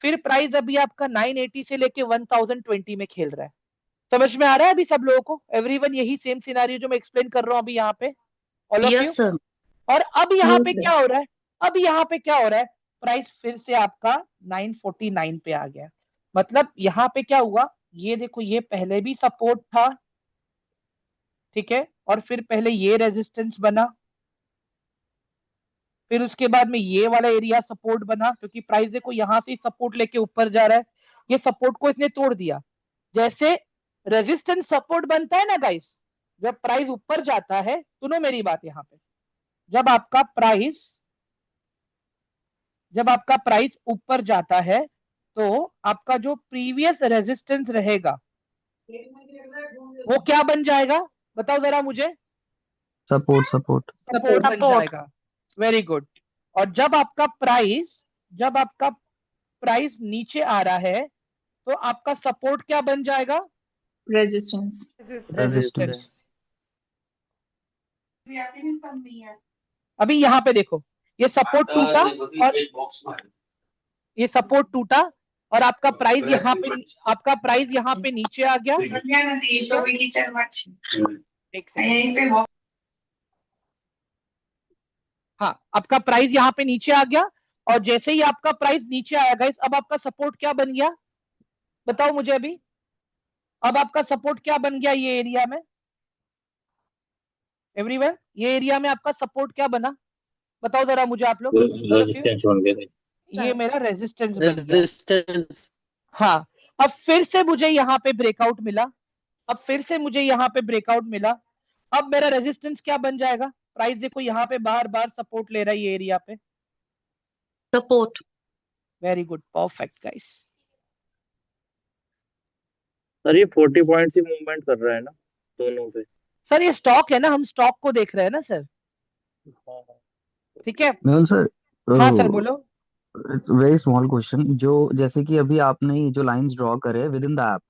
फिर प्राइस अभी आपका 980 से लेके 1020 में खेल रहा है। समझ में आ रहा है अभी सब लोगों को? एवरीवन यही सेम सिनारियो जो मैं एक्सप्लेन कर रहा हूँ अभी यहाँ पे, all of you. Yes sir. और अब यहाँ पे Yes, sir. क्या हो रहा है? अब यहाँ पे क्या हो रहा है? प्राइस फिर से आपका 949 पे आ गया। मतलब यहाँ पे क्या हुआ? ये देखो, ये पहले भी सपोर्ट था, ठीक है, और फिर पहले ये रेजिस्टेंस बना, फिर उसके बाद में ये वाला एरिया सपोर्ट बना, क्योंकि प्राइस देखो यहाँ से सपोर्ट लेके ऊपर जा रहा है, ये सपोर्ट को इसने तोड़ दिया। जैसे रेजिस्टेंस सपोर्ट बनता है ना गाइस, जब प्राइस ऊपर जाता है, सुनो मेरी बात यहाँ पे, जब आपका प्राइस ऊपर जाता है तो आपका जो प्रीवियस रेजिस्टेंस रहेगा वो क्या बन जाएगा? बताओ जरा मुझे। सपोर्ट सपोर्ट सपोर्ट बन जाएगा। Very good. और जब आपका प्राइस नीचे आ रहा है तो आपका सपोर्ट क्या बन जाएगा? रेजिस्टेंस। रेजिस्टेंस। अभी यहाँ पे देखो, ये सपोर्ट टूटा और ये सपोर्ट टूटा और आपका प्राइस यहाँ पे नीचे आ गया। एक सेकंड। हाँ, आपका प्राइस यहाँ पे नीचे आ गया और जैसे ही आपका प्राइस नीचे आया गाइस, अब आपका सपोर्ट क्या बन गया? बताओ मुझे अभी। अब आपका सपोर्ट क्या बन गया ये एरिया में? एवरीवन, ये एरिया में आपका सपोर्ट क्या बना? बताओ जरा मुझे आप लोग। रेजिस्टेंस बन गया। ये मेरा रेजिस्टेंस बन गया। हाँ, अब फिर से मुझे यहाँ पे ब्रेकआउट मिला, अब मेरा रेजिस्टेंस क्या बन जाएगा? प्राइस देखो यहाँ पे बार बार सपोर्ट ले रहा है ये एरिया पे। Support. Very good, perfect guys. Sir ये 40 पॉइंट्स ही मूवमेंट कर रहा है ना दोनों पे? सर ये स्टॉक है ना, हम स्टॉक को देख रहे हैं ना सर, ठीक है। मेहुल सर, हाँ सर बोलो। वेरी स्मॉल क्वेश्चन, जो जैसे कि अभी आपने ये जो लाइंस ड्रॉ करे विद इन द ऐप,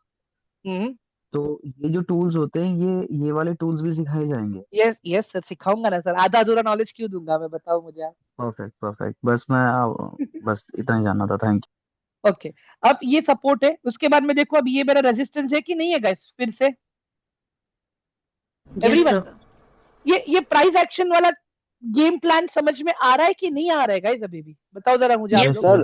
तो ये जो टूल्स होते हैं ये वाले टूल्स भी सिखाए जाएंगे? यस यस सर, सिखाऊंगा ना सर, आधा अधूरा नॉलेज क्यों दूंगा मैं, बताओ मुझे आप। परफेक्ट, बस इतना ही जानना था, थैंक यू। ओके, अब ये सपोर्ट है, उसके बाद में देखो अब ये मेरा रेजिस्टेंस है कि नहीं है गाइस? फिर से एवरीवन, ये प्राइस एक्शन वाला गेम प्लान समझ में आ रहा है कि नहीं आ रहा है गाइस? अभी भी बताओ जरा मुझे आप लोग।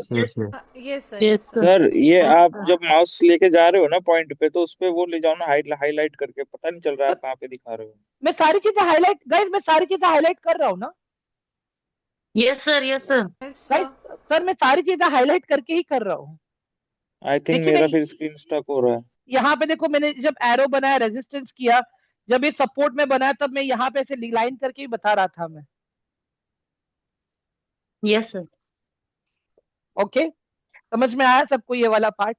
सर ये आप जब माउस लेके जा रहे हो ना पॉइंट पे, तो उस पे वो ले जाओ ना हाईलाइट करके, पता नहीं चल रहा है आप कहाँ पे दिखा रहे हो। मैं सारी चीजें हाईलाइट कर रहा हूँ ना। यस सर गाइस सर मैं सारी चीजें हाईलाइट करके ही कर रहा हूँ। आई थिंक मेरा फिर स्क्रीन स्टक हो रहा है। यहाँ पे देखो, मैंने जब एरो बनाया, रेजिस्टेंस किया, जब ये सपोर्ट में बनाया, तब मैं यहाँ पे ऐसे लाइन करके ही बता रहा था मैं। Yes sir. ओके, समझ में आया सबको ये वाला पार्ट?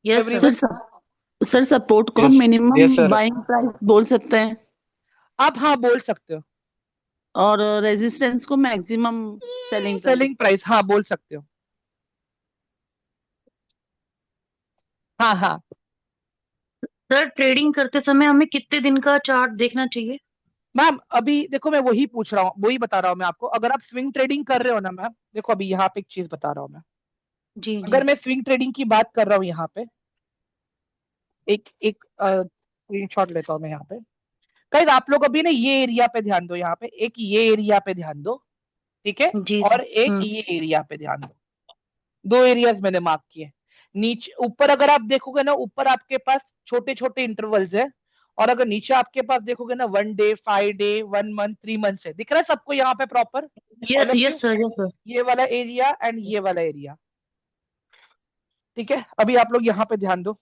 यस सर सपोर्ट को मिनिमम बाइंग प्राइस बोल सकते हैं आप? हाँ बोल सकते हो। और रेजिस्टेंस को मैक्सिमम सेलिंग प्राइस, हाँ बोल सकते हो। हाँ सर ट्रेडिंग करते समय हमें कितने दिन का चार्ट देखना चाहिए? मैम अभी देखो, मैं वही पूछ रहा हूँ, वही बता रहा हूँ मैं आपको। अगर आप स्विंग ट्रेडिंग कर रहे हो ना मैम, देखो अभी यहाँ पे एक चीज बता रहा हूँ मैं। जी अगर मैं स्विंग ट्रेडिंग की बात कर रहा हूँ, यहाँ पे एक स्क्रीनशॉट लेता हूँ मैं यहाँ पे। गाइस आप लोग अभी ना ये एरिया पे ध्यान दो, यहाँ पे एक ये एरिया पे ध्यान दो, ठीक है, और एक ये एरिया पे ध्यान दो। दो एरियाज मैंने मार्क किए। नीचे ऊपर अगर आप देखोगे ना, ऊपर आपके पास छोटे छोटे इंटरवल्स है, और अगर नीचे आपके पास देखोगे ना 1 डे, 5 डे, 1 मंथ, 3 मंथ है। दिख रहा है सबको यहाँ पे प्रॉपर? Yes sir. ये वाला एरिया एंड ये वाला एरिया, ठीक है। अभी आप लोग यहाँ पे ध्यान दो।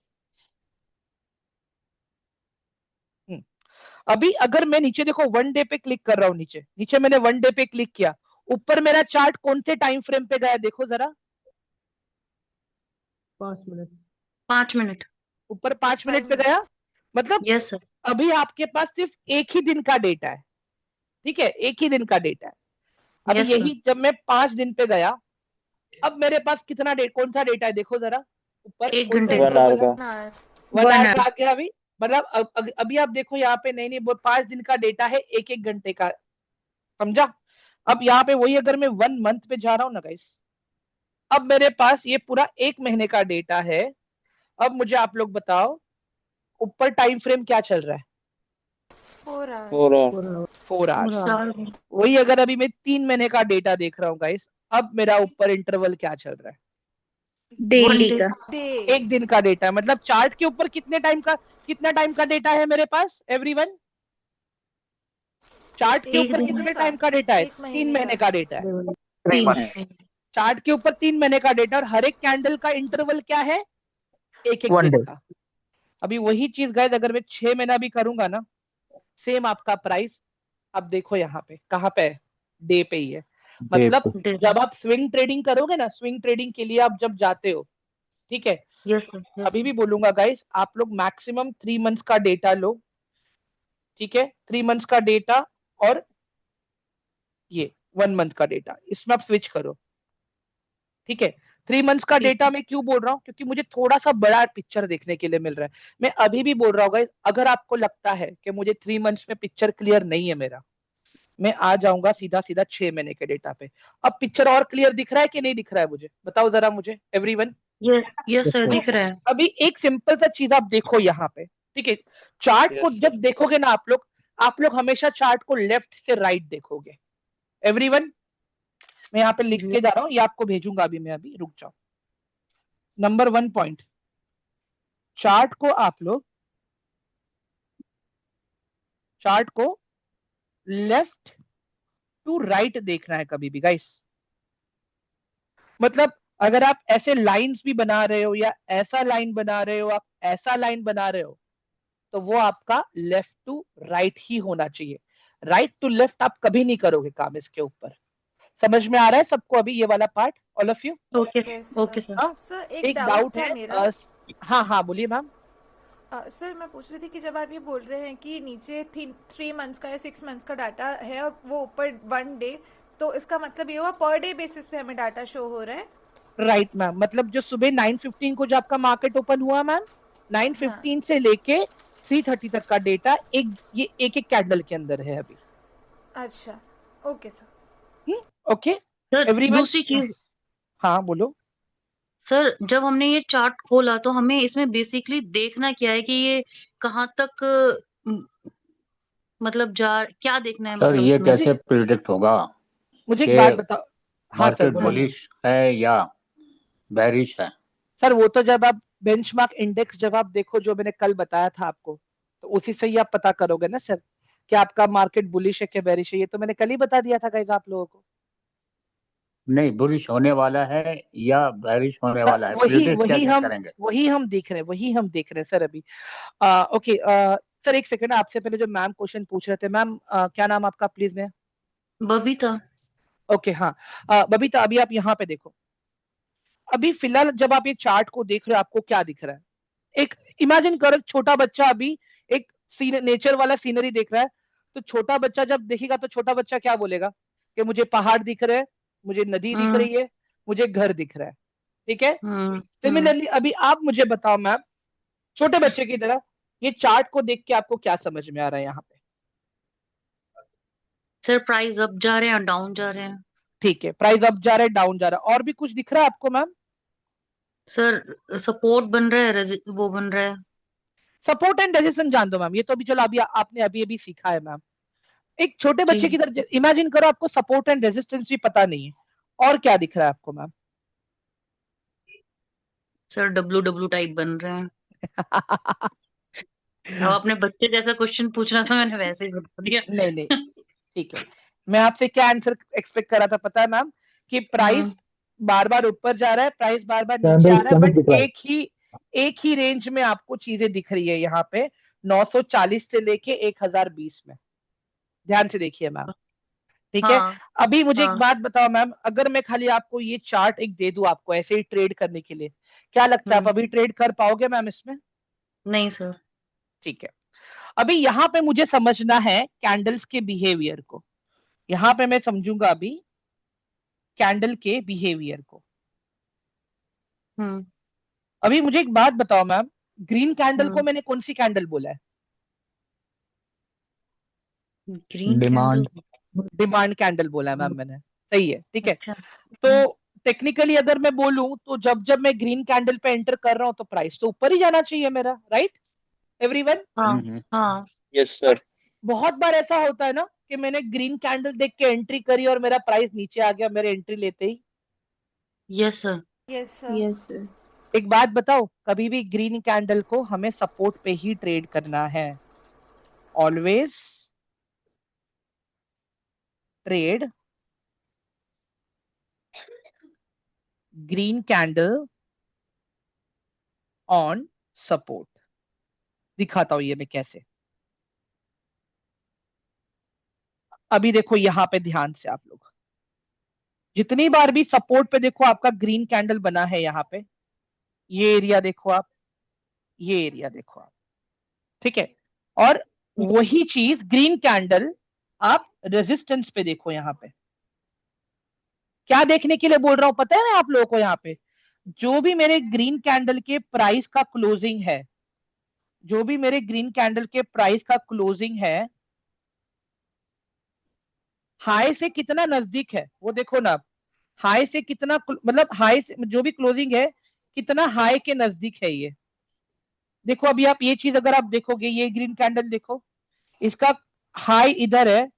अभी अगर मैं नीचे देखो 1 डे पे क्लिक कर रहा हूँ, नीचे मैंने 1 डे पे क्लिक किया, ऊपर मेरा चार्ट कौन से टाइम फ्रेम पे गया देखो जरा। 5 मिनट। ऊपर 5 मिनट पे गया, मतलब यस सर। अभी आपके पास सिर्फ एक ही दिन का डेटा है, ठीक है, एक ही दिन का डेटा है। अभी यही जब मैं 5 दिन पे गया, अब मेरे पास कितना कौन सा डेटा है देखो जरा ऊपर। 1 घंटे। 1 आवर का। 1 आवर का आ गया अभी, मतलब अभी आप देखो यहाँ पे, नहीं वो 5 दिन का डेटा है, 1-1 घंटे का, समझा। अब यहाँ पे वही अगर मैं 1 मंथ पे जा रहा हूँ ना गाइस, अब मेरे पास ये पूरा 1 महीने का डेटा है। अब मुझे आप लोग बताओ ऊपर टाइम फ्रेम क्या चल रहा है? 4 hours. 4 hours. 4 आवर्स। वही अगर अभी मैं 3 महीने का डेटा देख रहा हूँ गाइस, अब मेरा ऊपर इंटरवल क्या चल रहा है? डेली का। Day. 1 दिन का डेटा, मतलब चार्ट के ऊपर कितना टाइम का डेटा है मेरे पास एवरीवन? चार्ट के ऊपर कितने टाइम का डेटा है? 3 महीने का डेटा है। चार्ट के ऊपर 3 महीने का डेटा, और हर एक कैंडल का इंटरवल क्या है? 1-1 दिन का। अभी वही चीज गाइस अगर मैं 6 महीना भी करूंगा ना, सेम आपका प्राइस। अब देखो यहाँ पे कहाँ पे है? डे पे ही है। मतलब जब आप स्विंग ट्रेडिंग करोगे ना, स्विंग ट्रेडिंग के लिए आप जब जाते हो, ठीक है, अभी भी बोलूंगा गाइस, आप लोग मैक्सिमम 3 मंथ्स का डेटा लो, ठीक है, 3 मंथ्स का डेटा और ये 1 मंथ का डेटा, इसमें आप स्विच करो, ठीक है। 3 मंथ्स का डेटा मैं क्यों बोल रहा हूँ? क्योंकि मुझे थोड़ा सा बड़ा पिक्चर देखने के लिए मिल रहा है। मैं अभी भी बोल रहा हूँ गाइस, अगर आपको लगता है कि मुझे 3 मंथ्स में पिक्चर क्लियर नहीं है मेरा, मैं आ जाऊंगा सीधा 6 महीने के डेटा पे। अब पिक्चर और क्लियर दिख रहा है कि नहीं दिख रहा है? मुझे बताओ जरा, मुझे एवरीवन। यस सर, दिख रहा है। अभी एक सिंपल सा चीज आप देखो यहाँ पे, ठीक है। चार्ट को जब देखोगे ना आप लोग हमेशा चार्ट को लेफ्ट से राइट देखोगे एवरीवन। मैं यहाँ पे लिख के जा रहा हूँ, ये आपको भेजूंगा अभी, मैं अभी रुक जाओ। नंबर 1 पॉइंट, चार्ट को लेफ्ट टू राइट देखना है कभी भी गाइस। मतलब अगर आप ऐसे लाइंस भी बना रहे हो, या ऐसा लाइन बना रहे हो, आप ऐसा लाइन बना रहे हो, तो वो आपका लेफ्ट टू राइट ही होना चाहिए। राइट टू लेफ्ट आप कभी नहीं करोगे काम इसके ऊपर। समझ में आ रहा है सबको अभी ये वाला part, all of you? Okay sir एक डाउट है मेरा। हाँ बोलिए मैम। सर मैं पूछ रही थी कि जब आप ये बोल रहे हैं कि नीचे 3 मंथ्स का या 6 मंथ्स का डाटा है और वो ऊपर 1 डे, तो इसका मतलब ये हुआ पर डे बेसिस पे हमें डाटा शो हो रहा है? राइट मैम, मतलब जो सुबह 9:15 को जो आपका मार्केट ओपन हुआ मैम, 9:15 से लेके 3:30 तक का डेटा ये एक कैंडल के अंदर है अभी। अच्छा, ओके सर। Okay everyone. दूसरी चीज, हाँ बोलो सर, जब हमने ये चार्ट खोला तो हमें इसमें बेसिकली देखना क्या है कि ये कहाँ तक मतलब क्या देखना है? सर मतलब ये इसमें कैसे प्रिडिक्ट होगा मुझे एक बात बताओ। हाँ सर, मार्केट बुलिश है या बेरिश है? सर वो तो जब आप बेंचमार्क इंडेक्स जब आप देखो, जो मैंने कल बताया था आपको, तो उसी से ही आप पता करोगे ना सर कि आपका मार्केट बुलिश है क्या बेरिश है। ये तो मैंने कल ही बता दिया था गाइस आप लोगों को। नहीं, बुलिश होने वाला है या बेरिश होने वाला है, वही प्रिडिक्ट कैसे करेंगे? वही हम देख रहे हैं सर अभी। ओके सर, एक सेकंड, आपसे पहले जो मैम क्वेश्चन पूछ रहे थे, मैम क्या नाम आपका प्लीज? मैं बबीता। ओके हाँ, बबीता अभी आप यहाँ पे देखो। अभी फिलहाल जब आप ये चार्ट को देख रहे हो, आपको क्या दिख रहा है? एक इमेजिन करो, छोटा बच्चा अभी एक नेचर वाला सीनरी देख रहा है, तो छोटा बच्चा जब देखेगा तो छोटा बच्चा क्या बोलेगा कि मुझे पहाड़ दिख रहे हैं, मुझे नदी दिख रही है, मुझे घर दिख रहा है, ठीक है। सिमिलरली अभी आप मुझे बताओ मैम, छोटे बच्चे की तरह ये चार्ट को देख के आपको क्या समझ में आ रहा है यहाँ पे? सर प्राइस अप जा रहे हैं, डाउन जा रहे हैं। ठीक है, प्राइस अप जा रहा है, डाउन जा रहा है, और भी कुछ दिख रहा है आपको मैम? सर सपोर्ट बन रहा है, वो बन रहा है। सपोर्ट एंड रेजिस्टेंस जान दो मैम, ये तो अभी चलो अभी आपने अभी सीखा है मैम। एक छोटे बच्चे की तरह इमेजिन करो, आपको सपोर्ट एंड रेजिस्टेंस भी पता नहीं है, और क्या दिख रहा है आपको मैम? सर डब्ल्यू टाइप बन रहे हैं। अब आपने बच्चे जैसा क्वेश्चन पूछना था, मैंने वैसे ही बता दिया। नहीं ठीक है, मैं आपसे क्या आंसर एक्सपेक्ट कर रहा था पता है मैम? कि प्राइस बार बार ऊपर जा रहा है, प्राइस बार बार नीचे आ रहा है, बट एक ही रेंज में आपको चीजें दिख रही है यहाँ पे, 940 से लेके 1020 में। ध्यान से देखिए मैम, ठीक है। अभी मुझे एक बात बताओ मैम, अगर मैं खाली आपको ये चार्ट एक दे दूं आपको ऐसे ही ट्रेड करने के लिए, क्या लगता है आप अभी ट्रेड कर पाओगे मैम इसमें? नहीं सर। ठीक है, अभी यहाँ पे मुझे समझना है कैंडल्स के बिहेवियर को। यहाँ पे मैं समझूंगा अभी कैंडल के बिहेवियर को। अभी मुझे एक बात बताओ मैम, ग्रीन कैंडल को मैंने कौन सी कैंडल बोला है? ग्रीन डिमांड डिमांड कैंडल बोला है मैम मैंने, सही है, ठीक है। अच्छा। तो टेक्निकली अगर मैं बोलूं तो जब जब मैं ग्रीन कैंडल पे एंटर कर रहा हूं तो प्राइस तो ऊपर ही जाना चाहिए मेरा, राइट एवरीवन? हाँ हाँ यस सर। बहुत बार ऐसा होता है ना कि मैंने ग्रीन कैंडल देख के एंट्री करी और मेरा प्राइस नीचे आ गया मेरे एंट्री लेते ही। Yes sir. Yes sir. Yes sir. एक बात बताओ, कभी भी ग्रीन कैंडल को हमें सपोर्ट पे ही ट्रेड करना है। Always trade green candle on support. दिखाता हूं ये मैं कैसे। अभी देखो यहां पे ध्यान से आप लोग, जितनी बार भी सपोर्ट पे देखो आपका ग्रीन कैंडल बना है, यहां पे ये एरिया देखो आप, ये एरिया देखो आप, ठीक है। और वही चीज ग्रीन कैंडल आप रेजिस्टेंस पे देखो। यहां पे क्या देखने के लिए बोल रहा हूं पता है मैं आप लोगों को? यहां पे जो भी मेरे ग्रीन कैंडल के प्राइस का क्लोजिंग है, जो भी मेरे ग्रीन कैंडल के प्राइस का क्लोजिंग है, हाई से कितना नजदीक है वो देखो ना। हाई से कितना, मतलब हाई से जो भी क्लोजिंग है कितना हाई के नजदीक है ये देखो। अभी आप ये चीज अगर आप देखोगे, ये ग्रीन कैंडल देखो, इसका हाई इधर है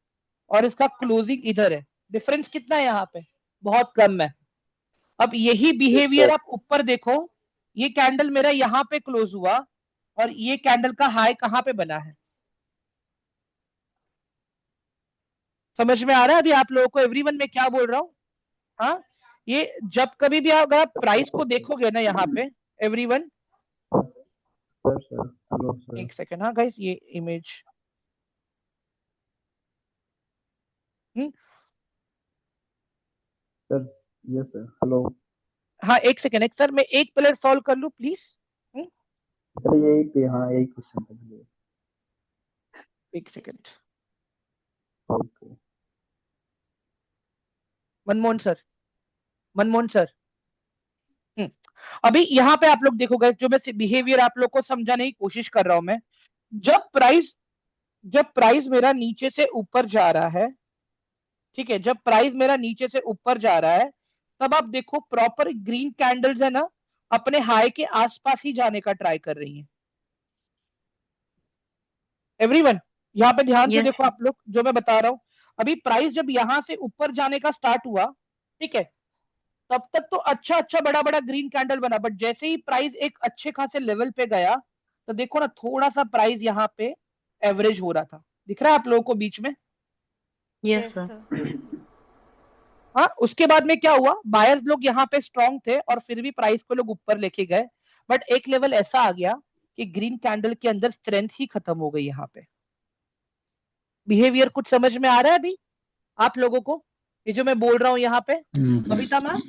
और इसका क्लोजिंग इधर है। डिफरेंस कितना है यहाँ पे? बहुत कम है। अब यही बिहेवियर आप ऊपर देखो, ये कैंडल मेरा यहाँ पे क्लोज हुआ और ये कैंडल का हाई कहाँ पे बना है? समझ में आ रहा है अभी आप लोगों को एवरीवन मैं क्या बोल रहा हूँ? हाँ, ये जब कभी भी अगर आप प्राइस को देखोगे ना यहाँ पे एवरीवन, एक सेकेंड, हाँ गाइस ये image sir yes sir hello. हाँ एक सेकेंड, एक सर मैं एक प्लेयर सॉल्व कर लूं प्लीज। सर यही हाँ यही क्वेश्चन था। एक second, okay Manmohan sir, Manmohan sir. अभी यहाँ पे आप लोग देखो गाइस, जो मैं बिहेवियर आप लोग को समझाने की कोशिश कर रहा हूं मैं। जब प्राइस मेरा नीचे से ऊपर जा रहा है, ठीक है, जब प्राइस मेरा नीचे से ऊपर जा रहा है, तब आप देखो प्रॉपर ग्रीन कैंडल्स है ना अपने हाई के आसपास ही जाने का ट्राई कर रही हैं। एवरीवन यहाँ पे ध्यान से देखो आप लोग, जो मैं बता रहा हूं। अभी प्राइस जब यहां से ऊपर जाने का स्टार्ट हुआ, ठीक है, तब तक तो अच्छा अच्छा बड़ा बड़ा ग्रीन कैंडल बना, बट जैसे ही प्राइस एक अच्छे खासे लेवल पे गया तो देखो ना थोड़ा सा प्राइस यहाँ पे एवरेज हो रहा था। दिख रहा है आप लोगों को बीच में? Yes sir. हाँ, उसके बाद में क्या हुआ, बायर्स लोग यहाँ पे स्ट्रांग थे और फिर भी प्राइस को लोग ऊपर लेके गए, बट एक लेवल ऐसा आ गया कि ग्रीन कैंडल के अंदर स्ट्रेंथ ही खत्म हो गई। यहाँ पे बिहेवियर कुछ समझ में आ रहा है अभी आप लोगों को, ये जो मैं बोल रहा हूँ यहाँ पे? Kavita ma'am?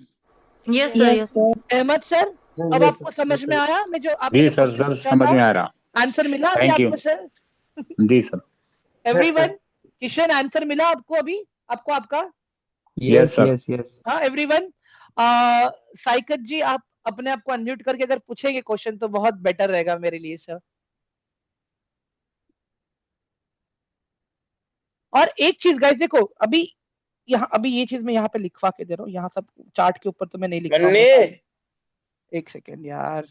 Yes sir. Ahmed sir, अब आपको समझ में आया मैं जो आप? जी सर, सर समझ में आ रहा। आंसर मिला अभी थैंक यू आपको सर? जी सर। एवरीवन, किशन आंसर मिला आपको अभी? आपको आपका? Yes sir. Yes yes. हाँ एवरीवन, साइकत जी आप अपने आप को अनम्यूट करके अगर पूछेंगे क्वेश्चन तो बहुत बेटर रहेगा मेरे लिए सर। और एक चीज गाइस देखो, अभी ये चीज मैं यहाँ पे लिखवा के दे रहा हूँ, यहाँ सब चार्ट के ऊपर तो मैं नहीं लिख रहा हूँ। एक सेकेंड यार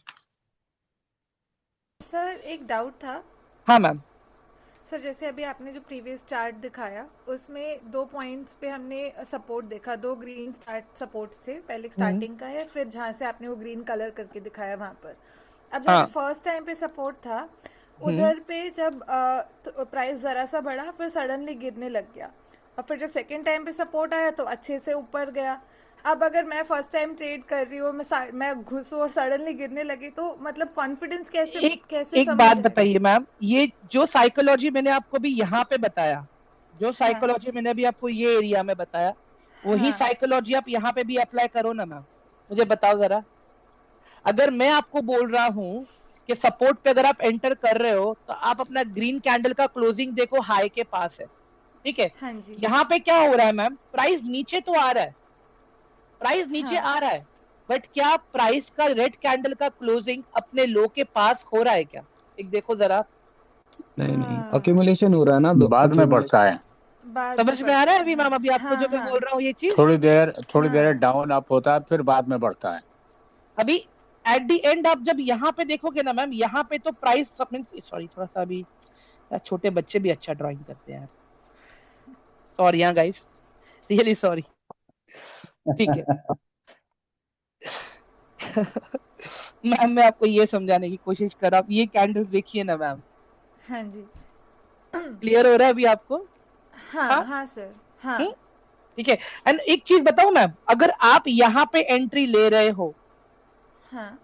सर, एक डाउट था। हाँ मैम। सर जैसे अभी आपने जो प्रीवियस चार्ट दिखाया उसमें 2 पॉइंट्स पे हमने सपोर्ट देखा, 2 ग्रीन सपोर्ट थे। पहले स्टार्टिंग का है, फिर जहाँ से आपने वो ग्रीन कलर करके दिखाया वहां पर। अब जहाँ पे फर्स्ट टाइम पे सपोर्ट था उधर पे जब तो प्राइस जरा सा बढ़ा फिर सडनली गिरने लग गया, और फिर जब सेकेंड टाइम पे सपोर्ट आया तो अच्छे से ऊपर गया। अब अगर मैं फर्स्ट टाइम ट्रेड कर रही हूँ, मैं घुसूं और सडनली गिरने लगी तो मतलब कॉन्फिडेंस कैसे एक बात बताइए मैम, ये जो साइकोलॉजी मैंने आपको भी यहाँ पे बताया, जो साइकोलॉजी मैंने अभी आपको ये एरिया में बताया, वही साइकोलॉजी आप यहाँ पे भी अप्लाई करो ना मैम। मुझे बताओ जरा, अगर मैं आपको बोल रहा हूँ कि सपोर्ट पे अगर आप एंटर कर रहे हो तो आप अपना ग्रीन कैंडल का क्लोजिंग देखो हाई के पास है, ठीक है? हाँ जी। यहाँ पे क्या हो रहा है मैम, प्राइस नीचे तो आ रहा है, प्राइस नीचे आ रहा है, बट क्या प्राइस का रेड कैंडल का क्लोजिंग अपने लो के पास हो रहा है क्या? एक देखो जरा, नहीं नहीं, अक्यूमुलेशन हो रहा है ना, तो बाद में बढ़ता है। समझ में आ रहा है अभी मैम अभी आपको जो मैं बोल रहा हूँ ये चीज? थोड़ी देर डाउन अप होता है, फिर बाद में बढ़ता है। अभी एट द एंड आप जब यहाँ पे देखोगे ना मैम, यहाँ पे तो प्राइस, सॉरी थोड़ा सा अभी छोटे बच्चे भी अच्छा ड्राइंग करते हैं यार, सॉरी यहाँ गाइस, रियली सॉरी। ठीक है मैम मैं आपको ये समझाने की कोशिश कर रहा हूँ, ये कैंडल्स देखिए ना मैम। हाँ जी, क्लियर हो रहा है अभी आपको? हाँ सर, हाँ ठीक है। एंड एक चीज बताऊं मैम, अगर आप यहाँ पे एंट्री ले रहे हो, हाँ,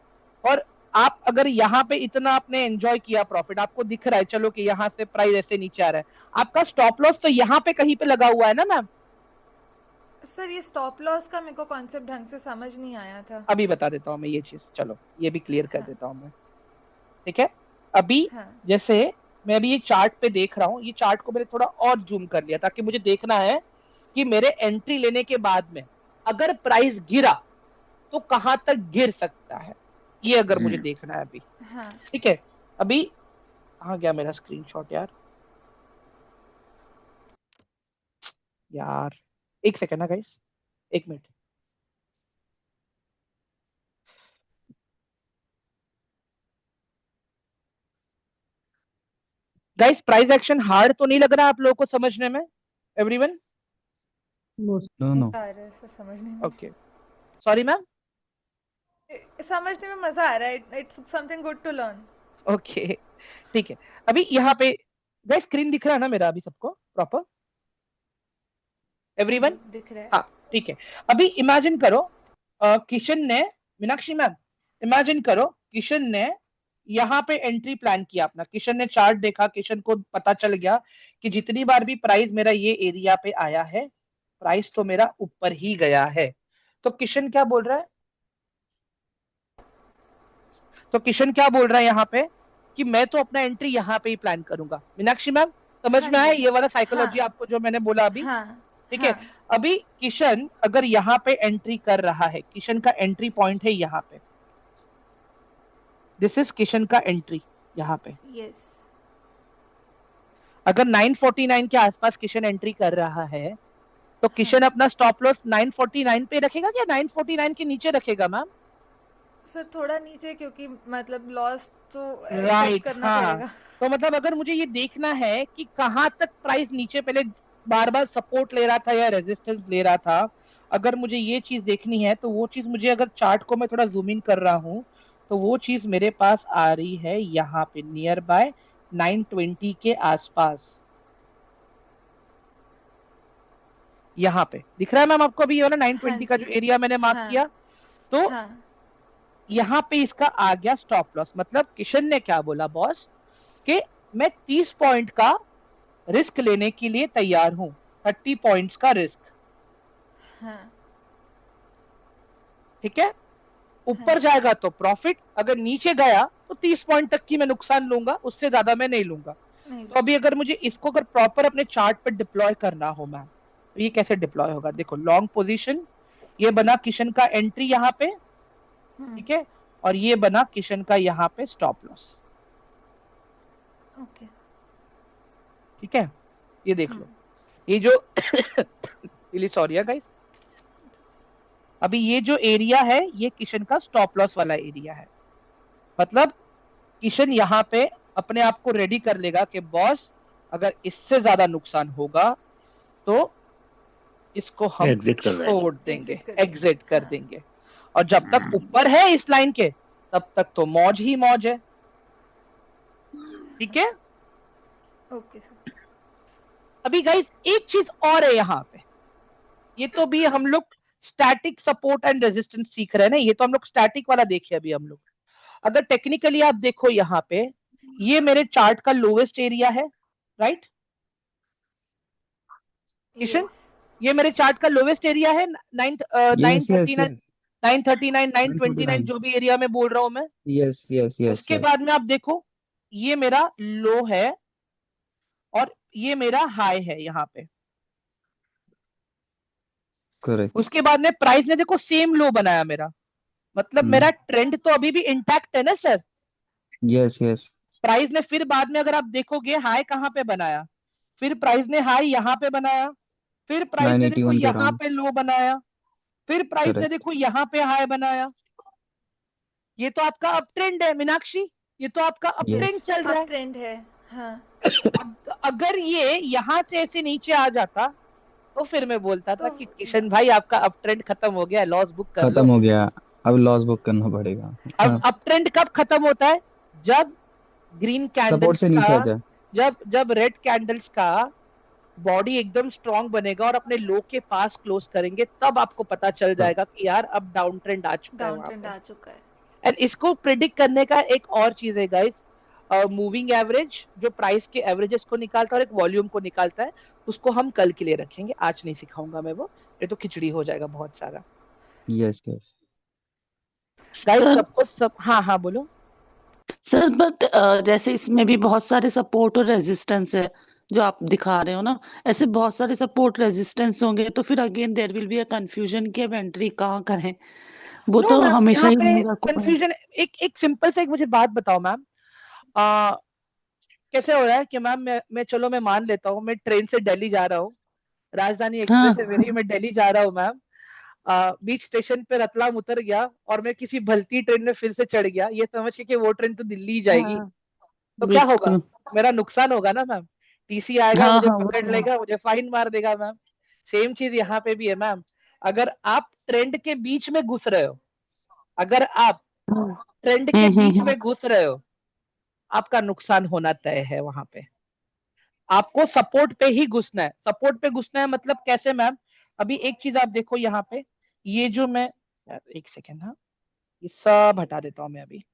और आप अगर यहाँ पे इतना आपने एंजॉय किया प्रॉफिट, आपको दिख रहा है चलो कि यहाँ से प्राइस ऐसे नीचे आ रहा है, आपका स्टॉप लॉस तो यहाँ पे कहीं पे लगा हुआ है ना मैम? सर ये स्टॉप लॉस का मेरे को कॉन्सेप्ट ढंग से समझ नहीं आया था। अभी बता देता हूँ मैं ये चीज, चलो ये भी क्लियर कर देता हूँ मैं। ठीक है, अभी जैसे मैं अभी ये चार्ट पे देख रहा हूँ, ये चार्ट को मैंने थोड़ा और जूम कर लिया ताकि मुझे देखना है कि मेरे एंट्री लेने के बाद में अगर प्राइस गिरा तो कहां तक गिर सकता है, ये अगर मुझे देखना है अभी। ठीक है, अभी कहाँ गया मेरा स्क्रीनशॉट यार एक सेकेंड ना गाइस, एक minute. Guys price action hard तो नहीं लग रहा आप लोगों को समझने में, एवरीवन? नो समझने में ओके, सॉरी मैम, समझने में मजा आ रहा है, it's something good to learn. Okay ठीक है, अभी यहाँ पे गाइस स्क्रीन दिख रहा है ना मेरा अभी सबको प्रॉपर, एवरीवन? दिख रहा है। हाँ ठीक है, अभी इमेजिन करो किशन ने, मीनाक्षी मैम इमेजिन करो किशन ने यहाँ पे एंट्री प्लान किया अपना, किशन ने चार्ट देखा, किशन को पता चल गया कि जितनी बार भी प्राइस मेरा ये एरिया पे आया है प्राइस तो मेरा ऊपर ही गया है, तो किशन क्या बोल रहा है? तो किशन क्या बोल रहा है यहाँ पे कि मैं तो अपना एंट्री यहाँ पे ही प्लान करूंगा। मीनाक्षी मैम समझ में आया ये वाला साइकोलॉजी आपको जो मैंने बोला अभी? ठीक है, अभी किशन अगर यहाँ पे एंट्री कर रहा है, किशन का एंट्री पॉइंट है यहाँ पे, दिस इज किशन का एंट्री यहाँ पे। yes. अगर 949 के आसपास किशन एंट्री कर रहा है तो किशन अपना स्टॉप लॉस 949 पे रखेगा या 949 के नीचे रखेगा मैम? सर थोड़ा नीचे, क्योंकि मतलब लॉस तो राइट करना पड़ेगा। तो मतलब अगर मुझे ये देखना है कि कहां तक प्राइस नीचे पहले बार बार सपोर्ट ले रहा था या रेजिस्टेंस ले रहा था, अगर मुझे ये चीज देखनी है तो वो चीज मुझे, अगर चार्ट को मैं थोड़ा जूम इन कर रहा हूं तो वो चीज मेरे पास आ रही है यहाँ पे नियर बाय 920 के आसपास, यहाँ पे दिख रहा है मैम आपको अभी ये वाला 920 का जो एरिया मैंने मार्क किया, तो यहाँ पे इसका आ गया स्टॉप लॉस। मतलब किशन ने क्या बोला बॉस कि मैं 30 पॉइंट का रिस्क लेने के लिए तैयार हूं, 30 पॉइंट्स का रिस्क। ठीक है, ऊपर जाएगा तो प्रॉफिट, अगर नीचे गया तो 30 पॉइंट तक की मैं नुकसान लूंगा, उससे ज्यादा मैं नहीं लूंगा। तो अभी अगर मुझे इसको अगर प्रॉपर अपने चार्ट पे डिप्लॉय करना हो मैम, तो ये कैसे डिप्लॉय होगा? देखो लॉन्ग पोजीशन, ये बना किशन का एंट्री यहाँ पे, ठीक है, और ये बना किशन का यहाँ पे स्टॉप लॉस। ओके, ठीक है, ये देख लो, ये जो रियली सॉरी है गाइस, अभी ये जो एरिया है ये किशन का स्टॉप लॉस वाला एरिया है। मतलब किशन यहाँ पे अपने आप को रेडी कर लेगा कि बॉस अगर इससे ज्यादा नुकसान होगा तो इसको हम छोड़ देंगे, एग्जिट कर देंगे, और जब तक ऊपर है इस लाइन के तब तक तो मौज ही मौज है। ठीक है, ओके सर। अभी गाइस एक चीज और है यहाँ पे, ये तो भी हम लोग स्टैटिक सपोर्ट एंड रेजिस्टेंस सीख रहे हैं ना, ये तो हम लोग स्टैटिक वाला देखे अभी हम लोग। अगर टेक्निकली आप देखो यहाँ पे, ये मेरे चार्ट का लोवेस्ट एरिया है, राइट किशन? ये मेरे चार्ट का लोवेस्ट एरिया है 939 929 जो भी एरिया में बोल रहा हूं मैं। Yes yes yes. उसके बाद में आप देखो ये मेरा लो है और ये मेरा हाई है यहाँ पे, करेक्ट। उसके बाद में प्राइस ने देखो सेम लो बनाया मेरा, मतलब मेरा ट्रेंड तो अभी भी इंटैक्ट है ना सर। Yes yes. प्राइस ने फिर बाद में अगर आप देखोगे हाई कहाँ पे बनाया, फिर प्राइस ने हाई यहाँ पे बनाया, फिर प्राइस ने देखो 981 के यहाँ अराउंड। पे लो बनाया, फिर प्राइस ने करेक्ट। देखो यहाँ पे हाई बनाया। ये तो आपका अप ट्रेंड है मीनाक्षी, ये तो आपका अप यस ट्रेंड चल रहा अप है। ट्रेंड है। हाँ अगर ये यहाँ से ऐसे नीचे आ जाता तो फिर मैं बोलता था तो कि किशन भाई आपका अप ट्रेंड खत्म हो गया, लॉस बुक कर लो। खत्म हो गया, अब लॉस बुक करना पड़ेगा। अब हाँ, अप ट्रेंड कब खत्म होता है? जब ग्रीन सपोर्ट कैंडल्स से नीचे आ का, जाए। जब रेड कैंडल्स का बॉडी एकदम स्ट्रांग बनेगा और अपने लो के पास क्लोज करेंगे, तब आपको पता चल जाएगा कि यार अब डाउन ट्रेंड आ चुका है डाउन वहां ट्रेंड पे। आ चुका है। एंड इसको प्रिडिक्ट करने का एक और चीज है गाइस, मूविंग एवरेज जो प्राइस के एवरेजेस को निकालता है और एक वॉल्यूम को निकालता है, उसको हम कल के लिए रखेंगे, आज नहीं सिखाऊंगा मैं वो, ये तो खिचड़ी हो जाएगा बहुत सारा। Yes yes. गाइस सर सबको सब, हाँ हाँ बोलो। सर बट जैसे इसमें भी बहुत सारे सपोर्ट और रेजिस्टेंस है जो आप दिखा रहे हो ना, ऐसे बहुत सारे सपोर्ट रेजिस्टेंस होंगे तो फिर again there will be a confusion कि अब एंट्री कहाँ करें, वो नो तो मैम, हमेशा यहाँ ही पे रहेगा। कंफ्यूजन, एक सिंपल से एक मुझे बात बताओ मैम, कैसे हो रहा है कि मैम मैं चलो मैं मान लेता हूँ मैं ट्रेन से दिल्ली जा रहा हूँ, राजधानी एक्सप्रेस हाँ है मेरी, मैं दिल्ली जा रहा हूँ मैम, बीच स्टेशन पे रतलाम उतर गया और मैं किसी भलती ट्रेन में फिर से चढ़ गया, ये समझ के कि वो ट्रेन तो दिल्ली ही जाएगी, हाँ तो क्या होगा? बिल्कुल। मेरा नुकसान होगा ना मैम। टीसी आएगा, हाँ मुझे हाँ पकड़ वो लेगा, मुझे फाइन मार देगा मैम। सेम चीज यहाँ पे भी है मैम। अगर आप ट्रेंड के बीच में घुस रहे हो, अगर आप ट्रेंड के बीच में घुस रहे हो, आपका नुकसान होना तय है वहां पे। आपको सपोर्ट पे ही घुसना है, सपोर्ट पे घुसना है मतलब कैसे मैम? अभी एक चीज आप देखो यहाँ पे, ये जो मैं, यार एक सेकेंड, हाँ ये सब हटा देता हूँ मैं अभी।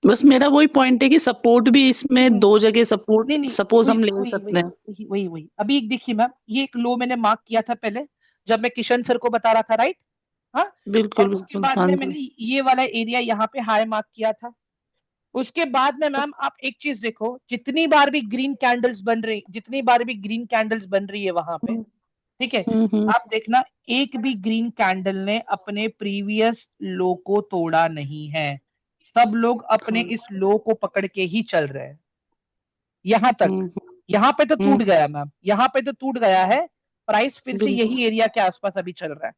बस मेरा वही पॉइंट है कि सपोर्ट भी इसमें दो जगह सपोर्ट नहीं नहीं, सपोज वही हम ले वही सकते वही हैं। वही वही वही अभी एक देखिए मैम, ये एक लो मैंने मार्क किया था पहले जब मैं किशन सर को बता रहा था, राइट? हाँ, और बिल्कुल उसके बिल्कुल बाद हाँ में जी। मैंने ये वाला एरिया यहाँ पे हाई मार्क किया था। उसके बाद में मैम आप एक चीज देखो, जितनी बार भी ग्रीन कैंडल्स बन रही, जितनी बार भी ग्रीन कैंडल्स बन रही है वहां पे, ठीक है, आप देखना एक भी ग्रीन कैंडल ने अपने प्रीवियस लो को तोड़ा नहीं है, सब लोग अपने इस लो को पकड़ के ही चल रहे हैं यहां तक। यहाँ पे तो टूट गया मैम, यहाँ पे तो टूट गया है, प्राइस फिर से बिल्कुल। यही एरिया के आसपास अभी चल रहा है,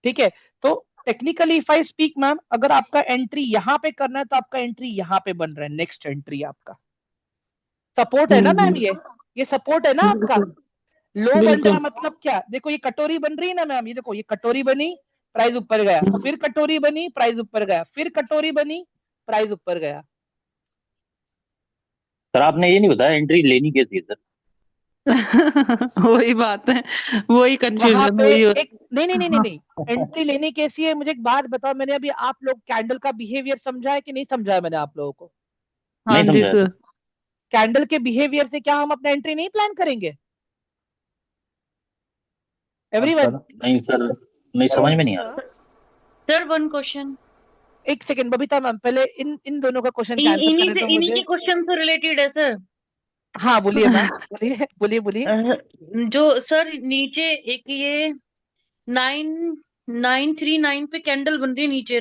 ठीक है। तो technically if I speak ma'am, अगर आपका एंट्री यहाँ पे करना है तो आपका एंट्री यहाँ पे बन रहा है, नेक्स्ट एंट्री आपका सपोर्ट है ना मैम, ये सपोर्ट है ना आपका। बिल्कुल लो बन रहा बिल्कुल। मतलब क्या? देखो ये कटोरी बन रही है ना मैम, ये देखो ये कटोरी बनी, प्राइस ऊपर गया, फिर कटोरी बनी, प्राइस ऊपर गया, फिर कटोरी बनी, प्राइस ऊपर गया। सर आपने ये नहीं बताया एंट्री लेनी कैसी है सर? वही बात है, वही वहां कंफ्यूजन पे वही एक नहीं नहीं नहीं नहीं नहीं, एंट्री लेनी कैसी है? मुझे एक बात बताओ, मैंने अभी आप लोग कैंडल का बिहेवियर समझा है कि नहीं समझाया मैंने आप लोगों को? हाँ नहीं जी समझाया सर। सर। कैंडल के बिहेवियर से क्या हम अपना एंट्री नहीं प्लान करेंगे एवरीवन? नहीं सर, नहीं समझ में नहीं आ रहा। सर वन क्वेश्चन, एक सेकंड बबीता मैम, पहले इन दोनों का क्वेश्चन का आंसर इन्हीं करें से तो इन्हीं मुझे। के क्वेश्चन से रिलेटेड है सर। हाँ बोलिए मैम, बोलिए बोलिए बोलिए। जो सर नीचे एक ये 9939 पे कैंडल बन रही है, नीचे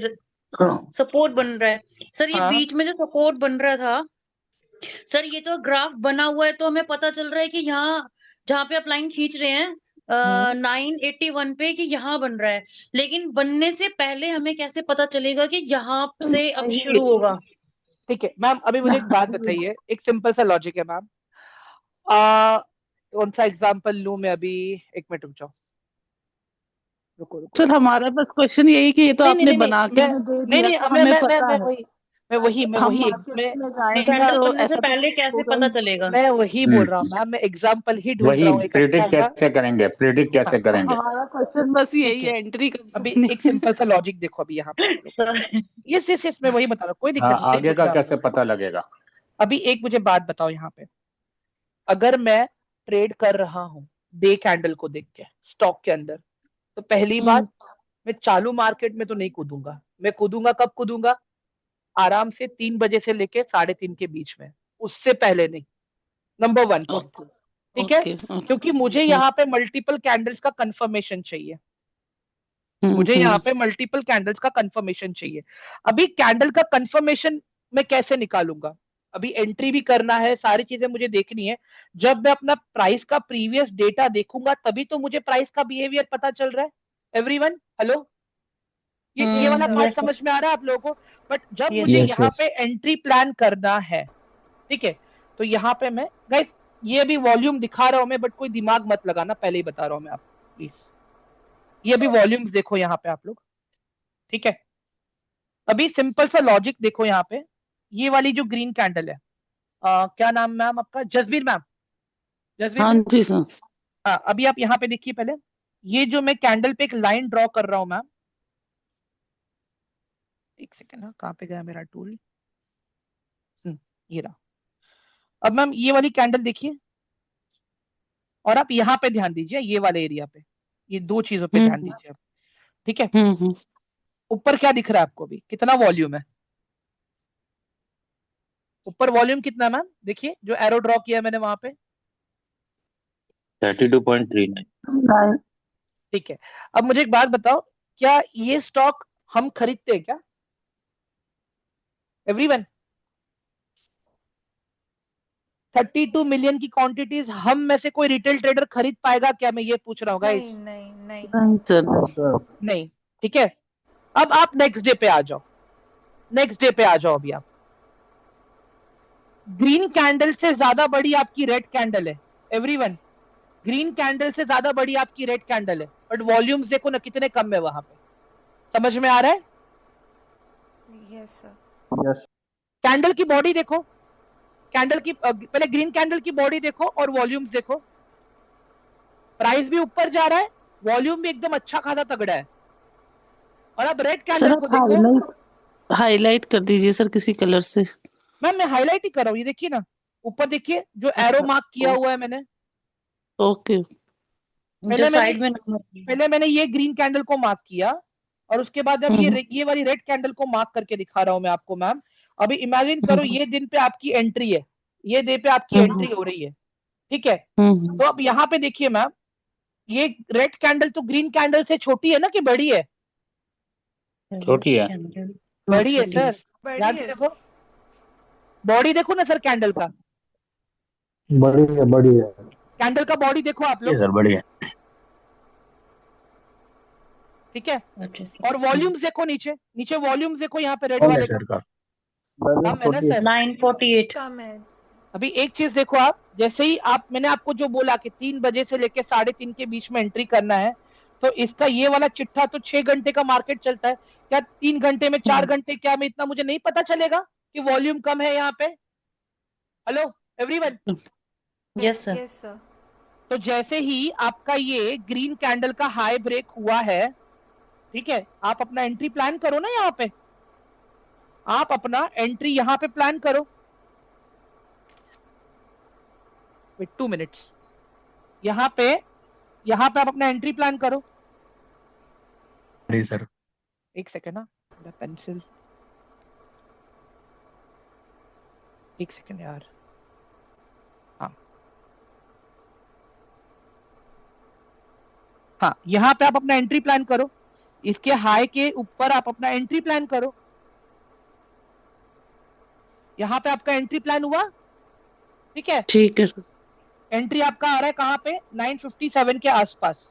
सपोर्ट बन रहा है सर, ये हाँ बीच में जो सपोर्ट बन रहा था सर, ये तो ग्राफ बना हुआ है तो हमें पता चल रहा है कि यहाँ जहाँ पे आप लाइन खींच रहे हैं 981 पे कि यहाँ बन रहा है, लेकिन बनने से पहले हमें कैसे पता चलेगा कि यहाँ से अब शुरू होगा? ठीक है मैम, अभी मुझे एक बात बताइए, एक सिंपल सा लॉजिक है मैम। कौन सा एग्जांपल लूं मैं अभी? एक मिनट रुक जाओ, रुको रुको सर हमारा बस क्वेश्चन यही कि ये तो नहीं आपने नहीं नहीं बना के मैं हमें दे नहीं दिया नहीं तो मैं हमें मैं मैं पता मैं है, वही मैं वही मैं हम वही मार्केट मैं में जाएंगे कैंडल तो बनने से ऐसा तो पहले कैसे होगा पता ही। चलेगा? मैं वही बोल रहा हूँ मैम, मैं एग्जांपल ही ढूंढ वही रहा हूँ एक अच्छा प्रिडिक्ट सा। कैसे करेंगे, प्रिडिक्ट कैसे हाँ करेंगे? हमारा क्वेश्चन बस ठीक यही है, है, एंट्री कब अभी करनी एक है। सिंपल सा लॉजिक देखो अभी यहाँ पे आप लोग। सर यस यस यस, मैं वही बता रहा हूँ, कोई हाँ, दिक्कत नहीं, सही आगे पूछ का रहे आप कैसे लोग। पता लगेगा? अभी एक मुझे बात बताओ यहाँ पे, अगर मैं ट्रेड कर रहा हूँ डे कैंडल को देख के स्टॉक के अंदर, तो पहली बात, मैं चालू मार्केट में तो नहीं कूदूंगा, मैं कूदूंगा कब कूदूंगा? आराम से 3 बजे से लेके 3:30 के बीच में, उससे पहले नहीं। Number 1 point. ठीक है, ओके ओके क्योंकि मुझे यहाँ पे मल्टीपल कैंडल्स का कंफर्मेशन चाहिए, मुझे यहाँ पे मल्टीपल कैंडल्स का कंफर्मेशन चाहिए। अभी कैंडल का कंफर्मेशन मैं कैसे निकालूंगा, अभी एंट्री भी करना है, सारी चीजें मुझे देखनी है। जब मैं अपना प्राइस का प्रीवियस डेटा देखूंगा तभी तो मुझे प्राइस का बिहेवियर पता चल रहा है। एवरीवन हेलो, ये वाला पार्ट समझ में आ रहा है आप लोगों को? बट जब मुझे यहाँ पे एंट्री प्लान करना है, ठीक है, तो यहाँ पे मैं गाइस ये भी वॉल्यूम दिखा रहा हूं मैं, बट कोई दिमाग मत लगाना, पहले ही बता रहा हूं मैं आपको प्लीज। ये भी वॉल्यूम्स देखो यहाँ पे आप लोग, ठीक है। अभी सिंपल सा लॉजिक देखो यहाँ पे, ये वाली जो ग्रीन कैंडल है, क्या नाम मैम आपका? जसबीर मैम, जसबीर हाँ मैम। जी सर। हाँ, अभी आप यहाँ पे देखिए पहले, ये जो मैं कैंडल पे एक लाइन ड्रॉ कर रहा हूं मैम, एक सेकेंड, हाँ कहाँ पे गया मेरा टूल, ये रहा। अब मैम ये वाली कैंडल देखिए, और आप यहाँ पे ध्यान दीजिए, ये वाले एरिया पे, ये दो चीजों पे ध्यान दीजिए आप, ठीक है। ऊपर क्या दिख रहा है आपको, भी कितना वॉल्यूम है ऊपर? वॉल्यूम कितना मैम? देखिए जो एरो ड्रॉ किया मैंने वहां पे 32.39। ठीक है। अब मुझे एक बात बताओ, क्या ये स्टॉक हम खरीदते हैं क्या एवरीवन? 32 मिलियन की क्वांटिटीज हम में से कोई रिटेल ट्रेडर खरीद पाएगा क्या, मैं ये पूछ रहा हूँ गाइस? नहीं नहीं नहीं सर। नहीं, ठीक है। अब आप नेक्स्ट डे पे आ जाओ, नेक्स्ट डे पे आ जाओ। अभी आप ग्रीन कैंडल से ज्यादा बड़ी आपकी रेड कैंडल है एवरीवन, ग्रीन कैंडल से ज्यादा बड़ी आपकी रेड कैंडल है, बट वॉल्यूम्स देखो ना कितने कम है वहां पे, समझ में आ रहा है? Yes sir. यस कैंडल की बॉडी देखो, कैंडल की पहले ग्रीन कैंडल की बॉडी देखो और वॉल्यूम्स देखो, प्राइस भी ऊपर जा रहा है, वॉल्यूम भी एकदम अच्छा खासा तगड़ा है। और अब रेड कैंडल को देखो, हाईलाइट कर दीजिए सर किसी कलर से। मैम मैं हाईलाइट ही कर रहा हूँ, ये देखिए ना ऊपर देखिए जो एरो मार्क किया हुआ है मैंने। ओके। पहले मैंने ये ग्रीन कैंडल को मार्क किया, और उसके बाद अब ये वाली रेड कैंडल को मार्क करके दिखा रहा हूं मैं आपको मैम। अभी इमेजिन करो ये दिन पे आपकी एंट्री है, ये डे पे आपकी एंट्री हो रही है, ठीक है। तो अब यहाँ पे देखिए मैम, ये रेड कैंडल तो ग्रीन कैंडल से छोटी है ना कि बड़ी है? छोटी है, बड़ी है सर, ध्यान से देखो, बॉडी देखो ना सर कैंडल का, बड़ी है कैंडल का बॉडी देखो आप लोग सर, बढ़िया। ठीक है। और वॉल्यूम्स देखो, नीचे नीचे वॉल्यूम्स देखो यहाँ पे रेड वाले सर का कम है ना सर? 948 कम है। अभी एक चीज देखो आप, जैसे ही आप, मैंने आपको जो बोला कि 3 बजे से लेके 3:30 के बीच में एंट्री करना है, तो इसका ये वाला चिट्ठा तो 6 घंटे का मार्केट चलता है, क्या 3 घंटे में 4 घंटे क्या में इतना मुझे नहीं पता चलेगा कि वॉल्यूम कम है यहाँ पे? Hello everyone. Yes sir. Yes sir. तो जैसे ही आपका ये ग्रीन कैंडल का हाई ब्रेक हुआ है, ठीक है, आप अपना एंट्री प्लान करो ना, यहाँ पे आप अपना एंट्री यहाँ पे प्लान करो। विथ 2 मिनट्स, यहाँ पे आप अपना एंट्री प्लान करो। जी सर। एक सेकेंड ना, मेरा पेंसिल, एक सेकेंड यार। हाँ, यहाँ पे आप अपना एंट्री प्लान करो, इसके हाई के ऊपर आप अपना एंट्री प्लान करो। यहाँ पे आपका एंट्री प्लान हुआ, ठीक है? ठीक है सर। एंट्री आपका आ रहा है कहाँ पे? 957 के आसपास।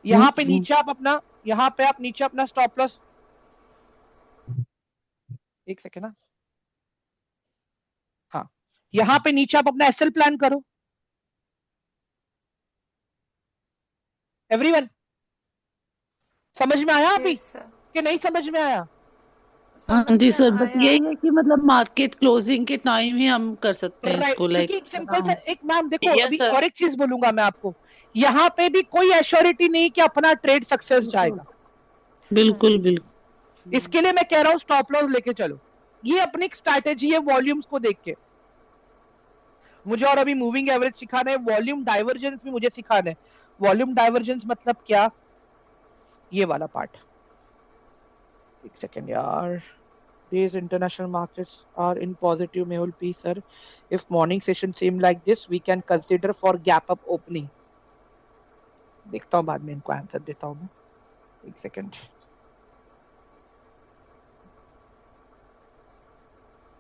यहाँ पे नीचे आप अपना, यहाँ पे आप नीचे अपना स्टॉप लॉस, एक सेकेंड ना, हाँ, यहाँ पे नीचे आप अपना एसएल प्लान करो एवरीवन। समझ में आया अभी कि नहीं समझ में आया? हाँ जी सर, बट यही है कि मतलब मार्केट क्लोजिंग के टाइम ही हम कर सकते हैं इसको, लाइक एक सिंपल सा, एक मैम देखो, अभी और एक चीज बोलूंगा मैं आपको, यहाँ पे भी कोई एश्योरिटी नहीं कि अपना ट्रेड सक्सेस जाएगा। बिल्कुल बिल्कुल। इसके लिए मैं कह रहा हूँ स्टॉप लॉस लेके चलो, ये अपनी एक स्ट्रैटेजी है वॉल्यूम्स को देख के। मुझे और अभी मूविंग एवरेज सिखाना है, वॉल्यूम डाइवर्जेंस भी मुझे सिखाना है। वॉल्यूम डाइवर्जेंस मतलब क्या? ये वाला पार्ट, एक सेकेंड यार, These international markets are in positive Mehul P sir. If morning session seem like this, we can consider for gap up opening. देखता हूँ बाद में इनको आंसर देता हूँ मैं, एक सेकंड।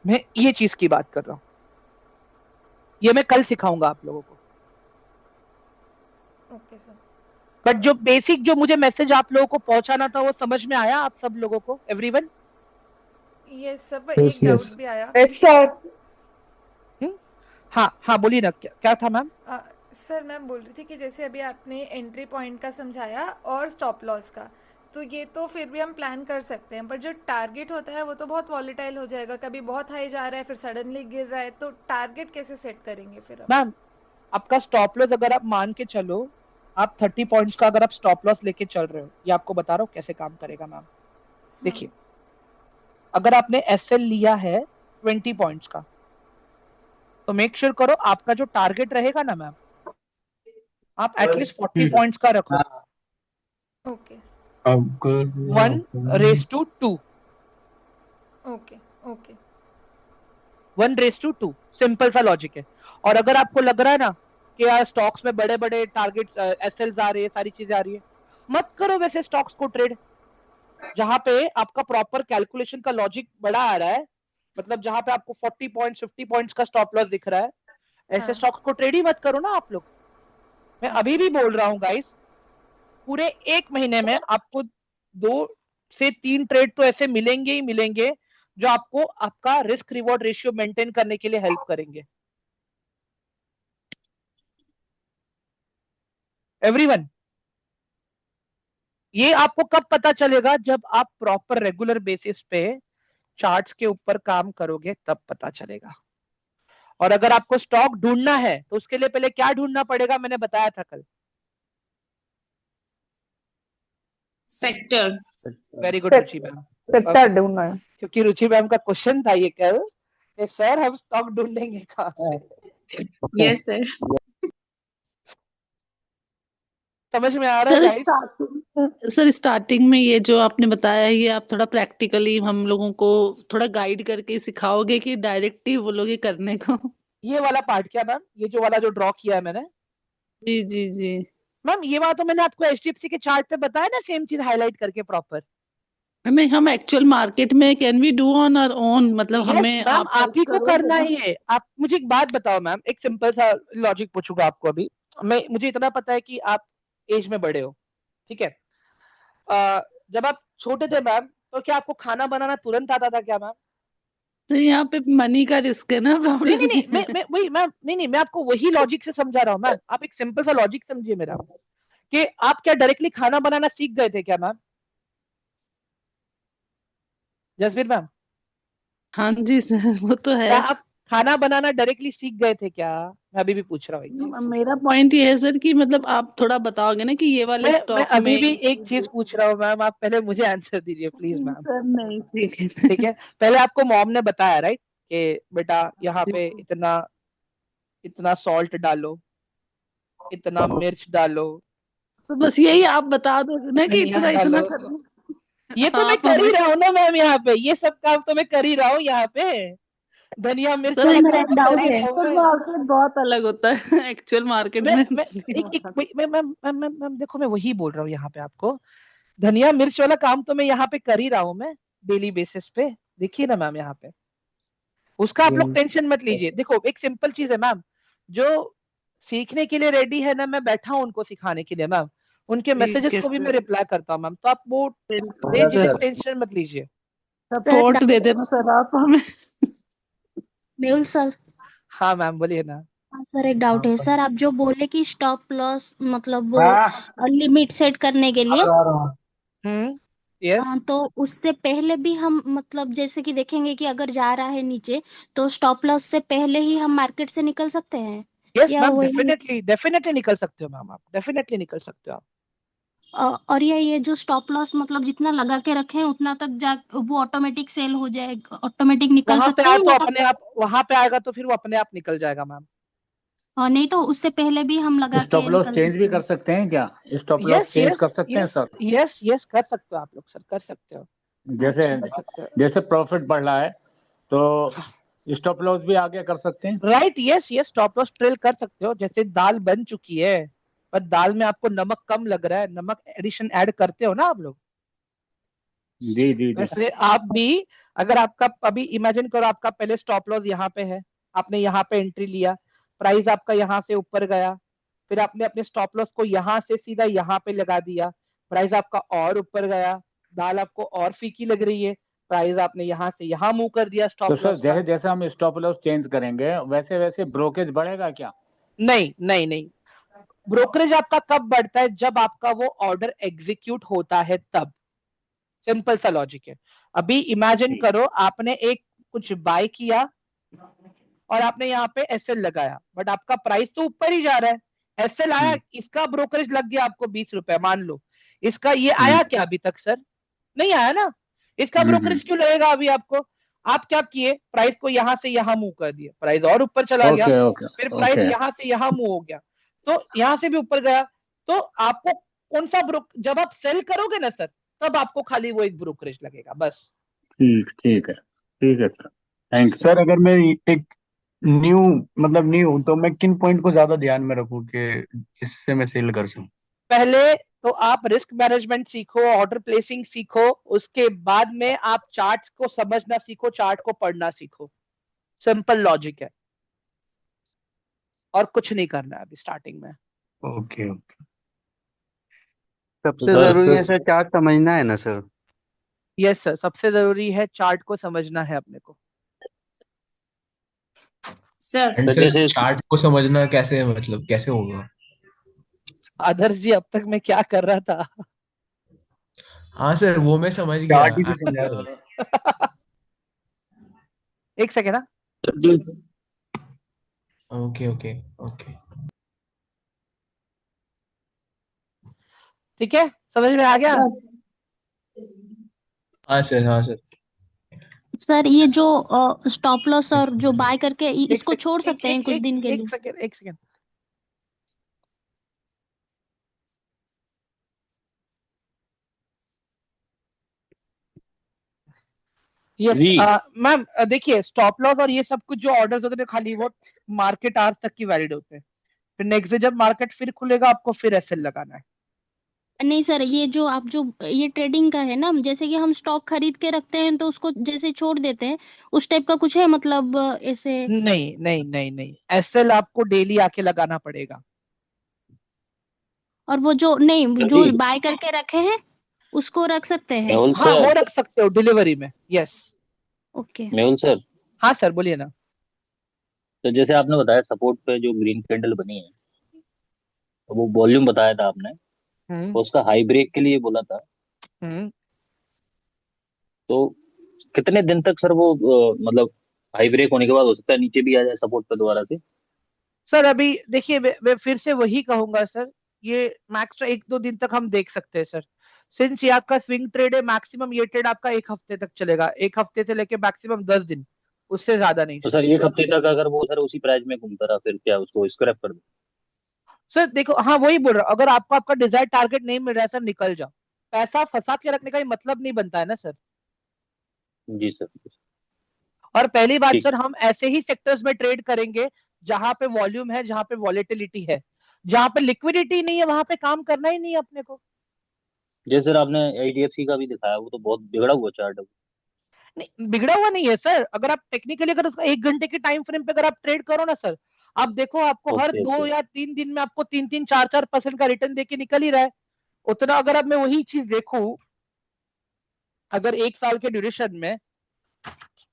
मैं ये चीज की बात कर रहा हूँ, ये मैं कल सिखाऊंगा आप लोगों को। Okay sir. बट जो बेसिक जो मुझे मैसेज आप लोगों को पहुंचाना था वो समझ में आया आप सब लोगों को, एवरीवन? यस सर, पर एक डाउट भी आया। हाँ हाँ बोलिए ना, क्या था मैम? सर मैं बोल रही थी कि जैसे अभी आपने एंट्री पॉइंट का समझाया और स्टॉप लॉस का, तो ये तो फिर भी हम प्लान कर सकते हैं, पर जो टारगेट होता है वो तो बहुत वॉलेटाइल हो जाएगा, कभी बहुत हाई जा रहा है फिर सडनली गिर रहा है, तो टारगेट कैसे सेट करेंगे फिर? मैम आपका स्टॉप लॉस अगर आप मान के चलो, आप 30 पॉइंट्स का अगर आप स्टॉप लॉस लेके चल रहे हो, ये आपको बता रहा हूँ कैसे काम करेगा मैम। देखिए अगर आपने एसएल लिया है 20 पॉइंट्स का, तो मेक श्योर करो आपका जो टारगेट रहेगा ना मैम, आप एटलीस्ट 40 पॉइंट्स का रखो। ओके 1:2। ओके ओके 1:2, सिंपल सा लॉजिक है। और अगर आपको लग रहा है ना कि यार स्टॉक्स में बड़े बड़े टारगेट्स एसएल्स आ रही है, सारी चीजें आ रही है, मत करो वैसे स्टॉक्स को ट्रेड। जहां पे आपका प्रॉपर कैलकुलेशन का लॉजिक बड़ा आ रहा है, मतलब जहां पे आपको 40 पॉइंट्स 50 पॉइंट्स का स्टॉप लॉस दिख रहा है, ऐसे स्टॉक्स को ट्रेड ही मत करो ना आप लोग। मैं अभी भी बोल रहा हूँ गाइस, पूरे एक महीने में आपको 2 से 3 ट्रेड तो ऐसे मिलेंगे ही मिलेंगे जो आपको आपका रिस्क रिवॉर्ड रेशियो मेंटेन करने के लिए हेल्प करेंगे। एवरीवन, ये आपको कब पता चलेगा? जब आप प्रॉपर रेगुलर बेसिस पे चार्ट्स के ऊपर काम करोगे तब पता चलेगा। और अगर आपको स्टॉक ढूंढना है तो उसके लिए पहले क्या ढूंढना पड़ेगा, मैंने बताया था कल। सेक्टर। वेरी गुड रुचि मैम, सेक्टर ढूंढना है, क्योंकि रुचि मैम का क्वेश्चन था ये कल कि सर हम स्टॉक ढूंढेंगे कहाँ से। Yes sir. समझ में आ रहा है गाइस? सर स्टार्टिंग में ये जो आपने बताया ये आप थोड़ा प्रैक्टिकली हम लोगों को थोड़ा गाइड करके सिखाओगे कि डायरेक्ट ही बोलोगे करने को? ये वाला पार्ट क्या मैम, ये जो वाला जो ड्रॉ किया है मैंने? जी जी जी मैम ये बात तो मैंने आपको एचडीएफसी के चार्ट पे बताया ना, सेम चीज हाईलाइट करके प्रॉपर। हमें हम एक्चुअल मार्केट में can we do on our own, मतलब हमें मैम आप ही को करना ही है। आप मुझे एक बात बताओ मैम, एक सिंपल सा लॉजिक पूछूंगा आपको अभी। मुझे इतना पता है कि आप एज में बड़े हो, ठीक है? जब आप छोटे थे मैम, तो क्या आपको खाना बनाना तुरंत आता था क्या मैम? तो यहाँ पे मनी का रिस्क है ना प्रॉब्लम। नहीं मैं वही मैम, नहीं मैं आपको वही लॉजिक से समझा रहा हूँ मैम। आप एक सिंपल सा लॉजिक समझिए मेरा, कि आप क्या डायरेक्टली खाना बनाना सीख गए थे क्या मैम? जसवीर मैम, हाँ जी सर वो तो है। क्या आप खाना बनाना डायरेक्टली सीख गए थे क्या? मैं अभी भी पूछ रहा हूँ। मेरा पॉइंट ये है सर कि मतलब आप थोड़ा बताओगे ना कि ये वाले मैं स्टॉक अभी में। भी एक चीज पूछ रहा हूँ मैम, आप पहले मुझे आंसर दीजिए प्लीज मैम। सर नहीं ठीक है ठीक है, पहले आपको मॉम ने बताया राइट कि बेटा यहाँ पे इतना इतना सॉल्ट डालो, इतना मिर्च डालो, तो बस यही आप बता दो ना कि धनिया इतना इतना डालो। करना। ये तो मैं कर ही रहा हूँ ना मैम, यहाँ पे ये सब काम तो मैं कर ही रहा हूँ यहाँ पे। धनिया मिर्च सर वाला मेरा काम एक तो कर डाउट ही है, रहा हूँ पर मैं। मार्केट बहुत अलग होता है एक्चुअल मार्केट में। मैम देखो, मैं वही बोल रहा हूँ यहाँ पे आपको। धनिया मिर्च वाला काम तो मैं यहाँ पे कर ही रहा हूँ मैं, डेली बेसिस पे। देखिए ना मैम यहाँ पे, उसका आप लोग टेंशन मत लीजिए। देखो एक सिंपल चीज है मैम, जो सीखने के लिए रेडी है ना, मैं बैठा हूँ उनको सिखाने के लिए मैम। उनके मैसेजेस को भी मैं रिप्लाई करता हूँ मैम, तो आप वो बेझिझक टेंशन मत लीजिए। सपोर्ट दे देना सर आप हमें। मेहुल सर। हाँ मैम बोलिए ना। हाँ सर, एक डाउट है सर, आप जो बोले कि स्टॉप लॉस मतलब वो लिमिट सेट करने के लिए, यस, तो उससे पहले भी हम मतलब जैसे कि देखेंगे कि अगर जा रहा है नीचे तो स्टॉप लॉस से पहले ही हम मार्केट से निकल सकते हैं? यस या मैम, वही डेफिनेटली निकल सकते हो मैम, आप डेफिनेटली निकल सकते हो आप। और ये जो स्टॉप लॉस मतलब जितना लगा के रखें उतना तक जा वो ऑटोमेटिक सेल हो जाएगा, ऑटोमेटिक निकल वहां पे सकते आए हैं तो या? अपने आप, वहां पे आएगा तो फिर वो अपने आप निकल जाएगा मैम। नहीं तो उससे पहले भी हम लगा स्टॉप के लॉस निकल चेंज भी सकते कर हैं? सकते हैं क्या? Stop loss yes change yes कर सकते हैं यस सर? यस यस कर सकते हो आप लोग सर, कर सकते हो। जैसे कर सकते हैं। जैसे प्रॉफिट बढ़ रहा है तो स्टॉप लॉस भी आगे कर सकते हैं। Right, yes yes, stop loss trail कर सकते हो। जैसे दाल बन चुकी है पर दाल में आपको नमक कम लग रहा है, नमक एडिशन ऐड करते हो ना आप लोग। जी जी जी। वैसे आप भी, अगर आपका अभी इमेजिन करो आपका पहले स्टॉप लॉस यहाँ पे है, आपने यहाँ पे एंट्री लिया, प्राइस आपका यहाँ से ऊपर गया, फिर आपने अपने स्टॉप लॉस को यहाँ से सीधा यहाँ पे लगा दिया, प्राइस आपका और ऊपर गया, दाल आपको और फीकी लग रही है, प्राइस आपने यहाँ से यहाँ मूव कर दिया तो स्टॉप सर लॉस का। जैसे जैसे हम स्टॉप लॉस चेंज करेंगे वैसे वैसे ब्रोकेज बढ़ेगा क्या? नहीं नहीं नहीं, ब्रोकरेज आपका कब बढ़ता है? जब आपका वो ऑर्डर एग्जीक्यूट होता है तब। सिंपल सा लॉजिक है। अभी इमेजिन करो आपने एक कुछ बाय किया और आपने यहाँ पे एसएल लगाया, बट आपका प्राइस तो ऊपर ही जा रहा है। एसएल आया, इसका ब्रोकरेज लग गया आपको 20 रुपए मान लो, इसका ये आया क्या अभी तक सर? नहीं आया ना। इसका ब्रोकरेज क्यों लगेगा अभी आपको? आप क्या किए, प्राइस को यहाँ से यहाँ मूव कर दिया, प्राइस और ऊपर चला गया, फिर प्राइस यहाँ से यहाँ मूव हो गया, तो यहाँ से भी ऊपर गया। तो आपको कौन सा जब आप सेल करोगे ना सर, तब आपको खाली वो एक ब्रोकरेज लगेगा बस। ठीक है सर, थैंक यू। सर अगर मैं एक न्यू तो मैं किन पॉइंट को ज्यादा ध्यान में रखूं कि जिससे मैं सेल कर सकूं? पहले तो आप रिस्क मैनेजमेंट सीखो, ऑर्डर प्लेसिंग सीखो, उसके बाद में आप चार्ट्स को समझना सीखो, चार्ट को पढ़ना सीखो। सिंपल लॉजिक है, और कुछ नहीं करना है अभी स्टार्टिंग में। Okay okay. सबसे जरूरी है सर चार्ट समझना है ना सर? यस सर, सबसे जरूरी है चार्ट को समझना है अपने को। सर जैसे चार्ट को समझना कैसे, मतलब कैसे होगा? आदर्श जी, अब तक मैं क्या कर रहा था? हाँ सर, वो मैं समझ गया। चार्ट ही तो समझा रहा एक सेकेंड ना। ओके ओके ओके, ठीक है, समझ में आ गया? हाँ सर हाँ सर। सर ये जो स्टॉप लॉस और जो बाय करके इसको छोड़ सकते हैं कुछ दिन के लिए? एक सेकेंड। यस मैम, देखिए स्टॉप लॉस और ये सब कुछ जो ऑर्डर्स होते हैं खाली वो मार्केट आवर्स तक की वैलिड होते हैं। फिर नेक्स्ट डे जब मार्केट फिर खुलेगा आपको फिर एसएल लगाना है। नहीं सर, ये जो आप जो ये ट्रेडिंग का है ना, जैसे कि हम स्टॉक खरीद के रखते हैं तो उसको जैसे छोड़ देते हैं, उस टाइप का कुछ है मतलब ऐसे? नहीं नहीं नहीं नहीं, एसएल आपको डेली आके लगाना पड़ेगा। और वो जो नहीं जो बाय करके रखे हैं उसको रख सकते हैं? हाँ वो रख सकते हो डिलीवरी में। Yes okay. मेहुल सर, हाँ सर बोलिए ना। तो जैसे आपने बताया सपोर्ट पे जो ग्रीन कैंडल बनी है, तो वो वॉल्यूम बताया था आपने, तो उसका हाई ब्रेक के लिए बोला था, तो कितने दिन तक सर वो मतलब हाई ब्रेक होने के बाद हो सकता है नीचे भी आ जाए सपोर्ट पे दोबारा से? सर अभी देखिए, मैं फिर से वही कहूंगा सर, ये मैक्स तो 1-2 दिन तक हम देख सकते हैं सर। सिंस ये आपका स्विंग ट्रेड है, मैक्सिमम ये ट्रेड आपका 1 हफ्ते तक चलेगा, 1 हफ्ते से लेके मैक्सिमम 10 दिन, उससे ज्यादा नहीं। तो सर 1 हफ्ते तक अगर वो सर उसी प्राइस में घूमता रहा फिर क्या उसको स्क्रैप कर दो? सर देखो, हाँ वही बोल रहा हूँ, अगर आपको आपका डिजायर टारगेट नहीं मिल रहा है सर, निकल जाओ। पैसा फंसा के रखने का ही मतलब नहीं बनता है ना सर। जी सर। और पहली बात सर, हम ऐसे ही सेक्टर्स में ट्रेड करेंगे जहां पे वॉल्यूम है, जहां पे वॉलेटिलिटी है। जहां पे लिक्विडिटी नहीं है वहां पे काम करना ही नहीं है अपने को। जैसे सर आपने एचडीएफसी का भी दिखाया, वो तो बहुत बिगड़ा हुआ चार्ट है। नहीं बिगड़ा हुआ नहीं है सर, अगर आप टेक्निकली अगर उसका 1 घंटे के टाइम फ्रेम पे अगर आप ट्रेड करो ना सर, आप देखो आपको हर 2 या 3 दिन में आपको 3-3, 4-4% का रिटर्न देके निकल ही रहा है। उतना अगर अब मैं वही चीज देखूं, अगर 1 साल के ड्यूरेशन में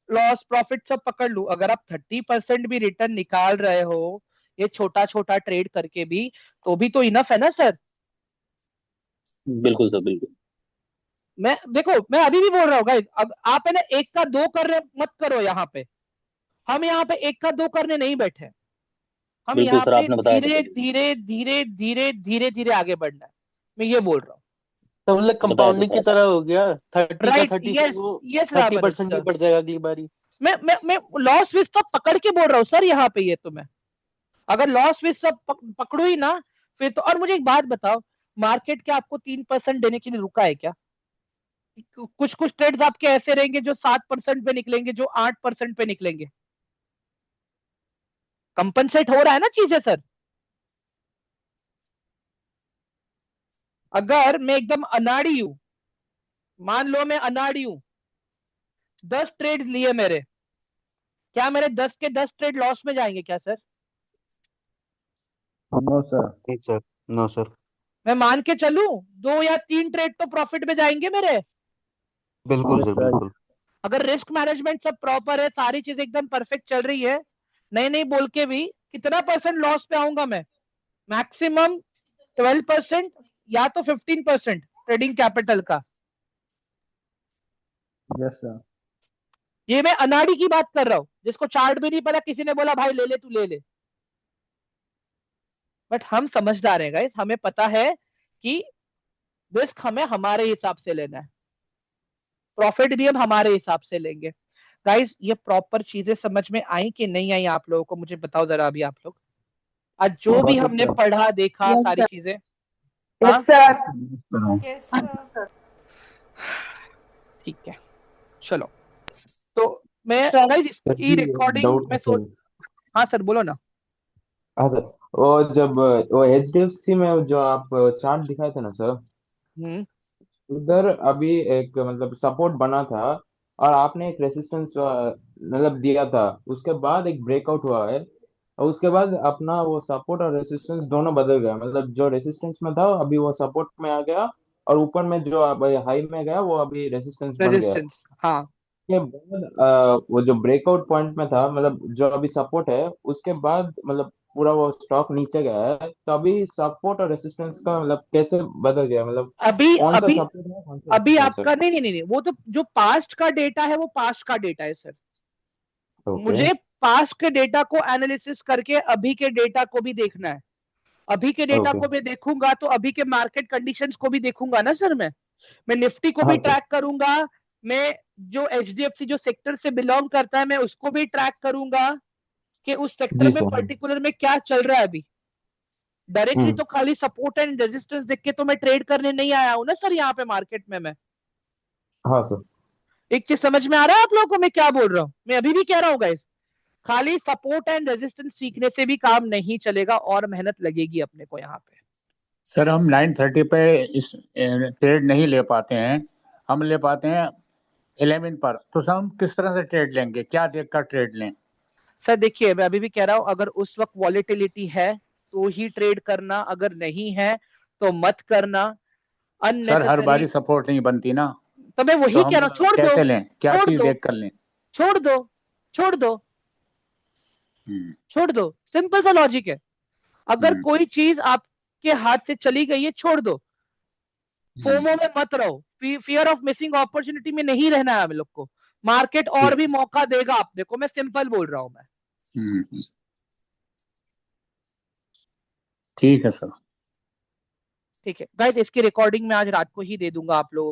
लॉस प्रॉफिट सब पकड़ लू, अगर आप 30% भी रिटर्न निकाल रहे हो ये छोटा छोटा ट्रेड करके भी, तो भी तो इनफ है ना सर। बिल्कुल सर बिल्कुल। मैं देखो, मैं अभी भी बोल रहा हूँ गाइस, अब आप है ना 1 का 2 कर रहे मत करो यहाँ पे। हम यहाँ पे 1 का 2 करने नहीं बैठे, हम यहाँ पे धीरे धीरे धीरे धीरे धीरे धीरे आगे बढ़ना है, मैं ये बोल रहा हूँ। तो मतलब कंपाउंडिंग की तरह हो गया, 30 का 30 30% भी बढ़ जाएगा अगली बारी। मैं लॉस विस सब पकड़ के बोल रहा हूँ सर यहाँ पे। ये तो मैं अगर लॉस विस सब पकड़ू ही ना फिर तो। और मुझे एक बात बताओ, मार्केट क्या आपको 3% देने के लिए रुका है क्या? कुछ कुछ ट्रेड्स आपके ऐसे रहेंगे जो 7% पे निकलेंगे, जो 8% पे निकलेंगे। कंपनसेट हो रहा है ना चीजें सर। अगर मैं एकदम अनाड़ी हूं, मान लो मैं अनाड़ी हूं, 10 ट्रेड्स लिए मेरे, क्या मेरे 10 के 10 ट्रेड लॉस में जाएंगे क्या सर? No sir. नहीं सर, नो सर। मैं मान के चलूं 2 या 3 ट्रेड तो प्रॉफिट में जाएंगे मेरे। बिल्कुल सर, बिल्कुल। अगर रिस्क मैनेजमेंट सब प्रॉपर है, सारी चीज एकदम परफेक्ट चल रही है, नहीं नहीं बोल के भी कितना % लॉस पे आऊंगा मैं? मैक्सिमम 12% या तो 15% ट्रेडिंग कैपिटल का। Yes sir. ये मैं अनाड़ी की बात कर रहा हूं, जिसको चार्ट भी नहीं पता, किसी ने बोला भाई ले ले तू ले ले। बट हम समझदार हैं गाइस, हमें पता है कि रिस्क हमें हमारे हिसाब से लेना है, प्रॉफिट भी हम हमारे हिसाब से लेंगे। गाइस ये प्रॉपर चीजें समझ में आई कि नहीं आई आप लोगों को? मुझे बताओ जरा अभी आप लोग, आज जो भी हमने पढ़ा देखा सारी चीजें। हाँ ठीक है, चलो। तो मैं गाइस रिकॉर्डिंग में हाँ सर बोलो ना। हाँ सर, वो जब वो HDFC में जो आप चार्ट दिखाए थे ना सर, उधर अभी एक मतलब सपोर्ट बना था और आपने एक रेसिस्टेंस मतलब दिया था, उसके बाद एक ब्रेकआउट हुआ है और उसके बाद अपना वो सपोर्ट और रेसिस्टेंस दोनों बदल गया। मतलब जो रेसिस्टेंस में था अभी वो सपोर्ट में आ गया और ऊपर में जो हाई में गया वो अभी रेसिस्टेंस बन गया। हाँ। के बाद वो जो ब्रेकआउट पॉइंट में था, मतलब जो अभी सपोर्ट है, उसके बाद मतलब पूरा वो स्टॉक नीचे गया है, तो अभी सपोर्ट और रेसिस्टेंस का मतलब कैसे बदल गया? मतलब अभी कौन सा अभी सपोर्ट है कौन सा अभी resistance है? आपका नहीं, वो तो जो पास्ट का डेटा है वो पास्ट का डेटा है सर। मुझे पास्ट के डेटा को एनालिसिस करके अभी के डेटा को भी देखना है। अभी के डेटा को भी देखूंगा तो अभी के मार्केट कंडीशंस को भी देखूंगा ना सर। मैं निफ्टी को भी ट्रैक करूंगा, मैं जो HDFC जो सेक्टर से बिलोंग करता है मैं उसको भी ट्रैक करूंगा कि उस सेक्टर में पर्टिकुलर में क्या चल रहा है अभी। डायरेक्टली तो खाली सपोर्ट एंड रेजिस्टेंस देख के तो मैं ट्रेड करने नहीं आया हूं ना सर यहाँ पे मार्केट में। मैं हाँ सर। एक चीज समझ में आ रहा है आप लोगों को मैं क्या बोल रहा हूँ? मैं अभी भी कह रहा हूँ गाइस, खाली सपोर्ट एंड रेजिस्टेंस सीखने से भी काम नहीं चलेगा और मेहनत लगेगी अपने को यहाँ पे। सर हम 9:30 पे इस ट्रेड नहीं ले पाते हैं, हम ले पाते हैं 11 पर, तो सर हम किस तरह से ट्रेड लेंगे, क्या देखकर ट्रेड लें? सर देखिए मैं अभी भी कह रहा हूं, अगर उस वक्त वॉलेटिलिटी है तो ही ट्रेड करना, अगर नहीं है तो मत करना। सर हर बारी सपोर्ट नहीं बनती ना, तो मैं वही कह रहा हूं, छोड़ दो। कैसे लें, क्या चीज देख कर लें? छोड़ दो, छोड़ दो, छोड़ दो, सिंपल सा लॉजिक है। अगर कोई चीज आपके हाथ से चली गई है छोड़ दो, फोमो में मत रहो, फियर ऑफ मिसिंग अपॉर्चुनिटी में नहीं रहना है हम लोग को। मार्केट और भी मौका देगा अपने को, मैं सिंपल बोल रहा हूं मैं। ठीक है सर। ठीक है गाइस, इसकी रिकॉर्डिंग मैं आज रात को ही दे दूंगा आप लोगों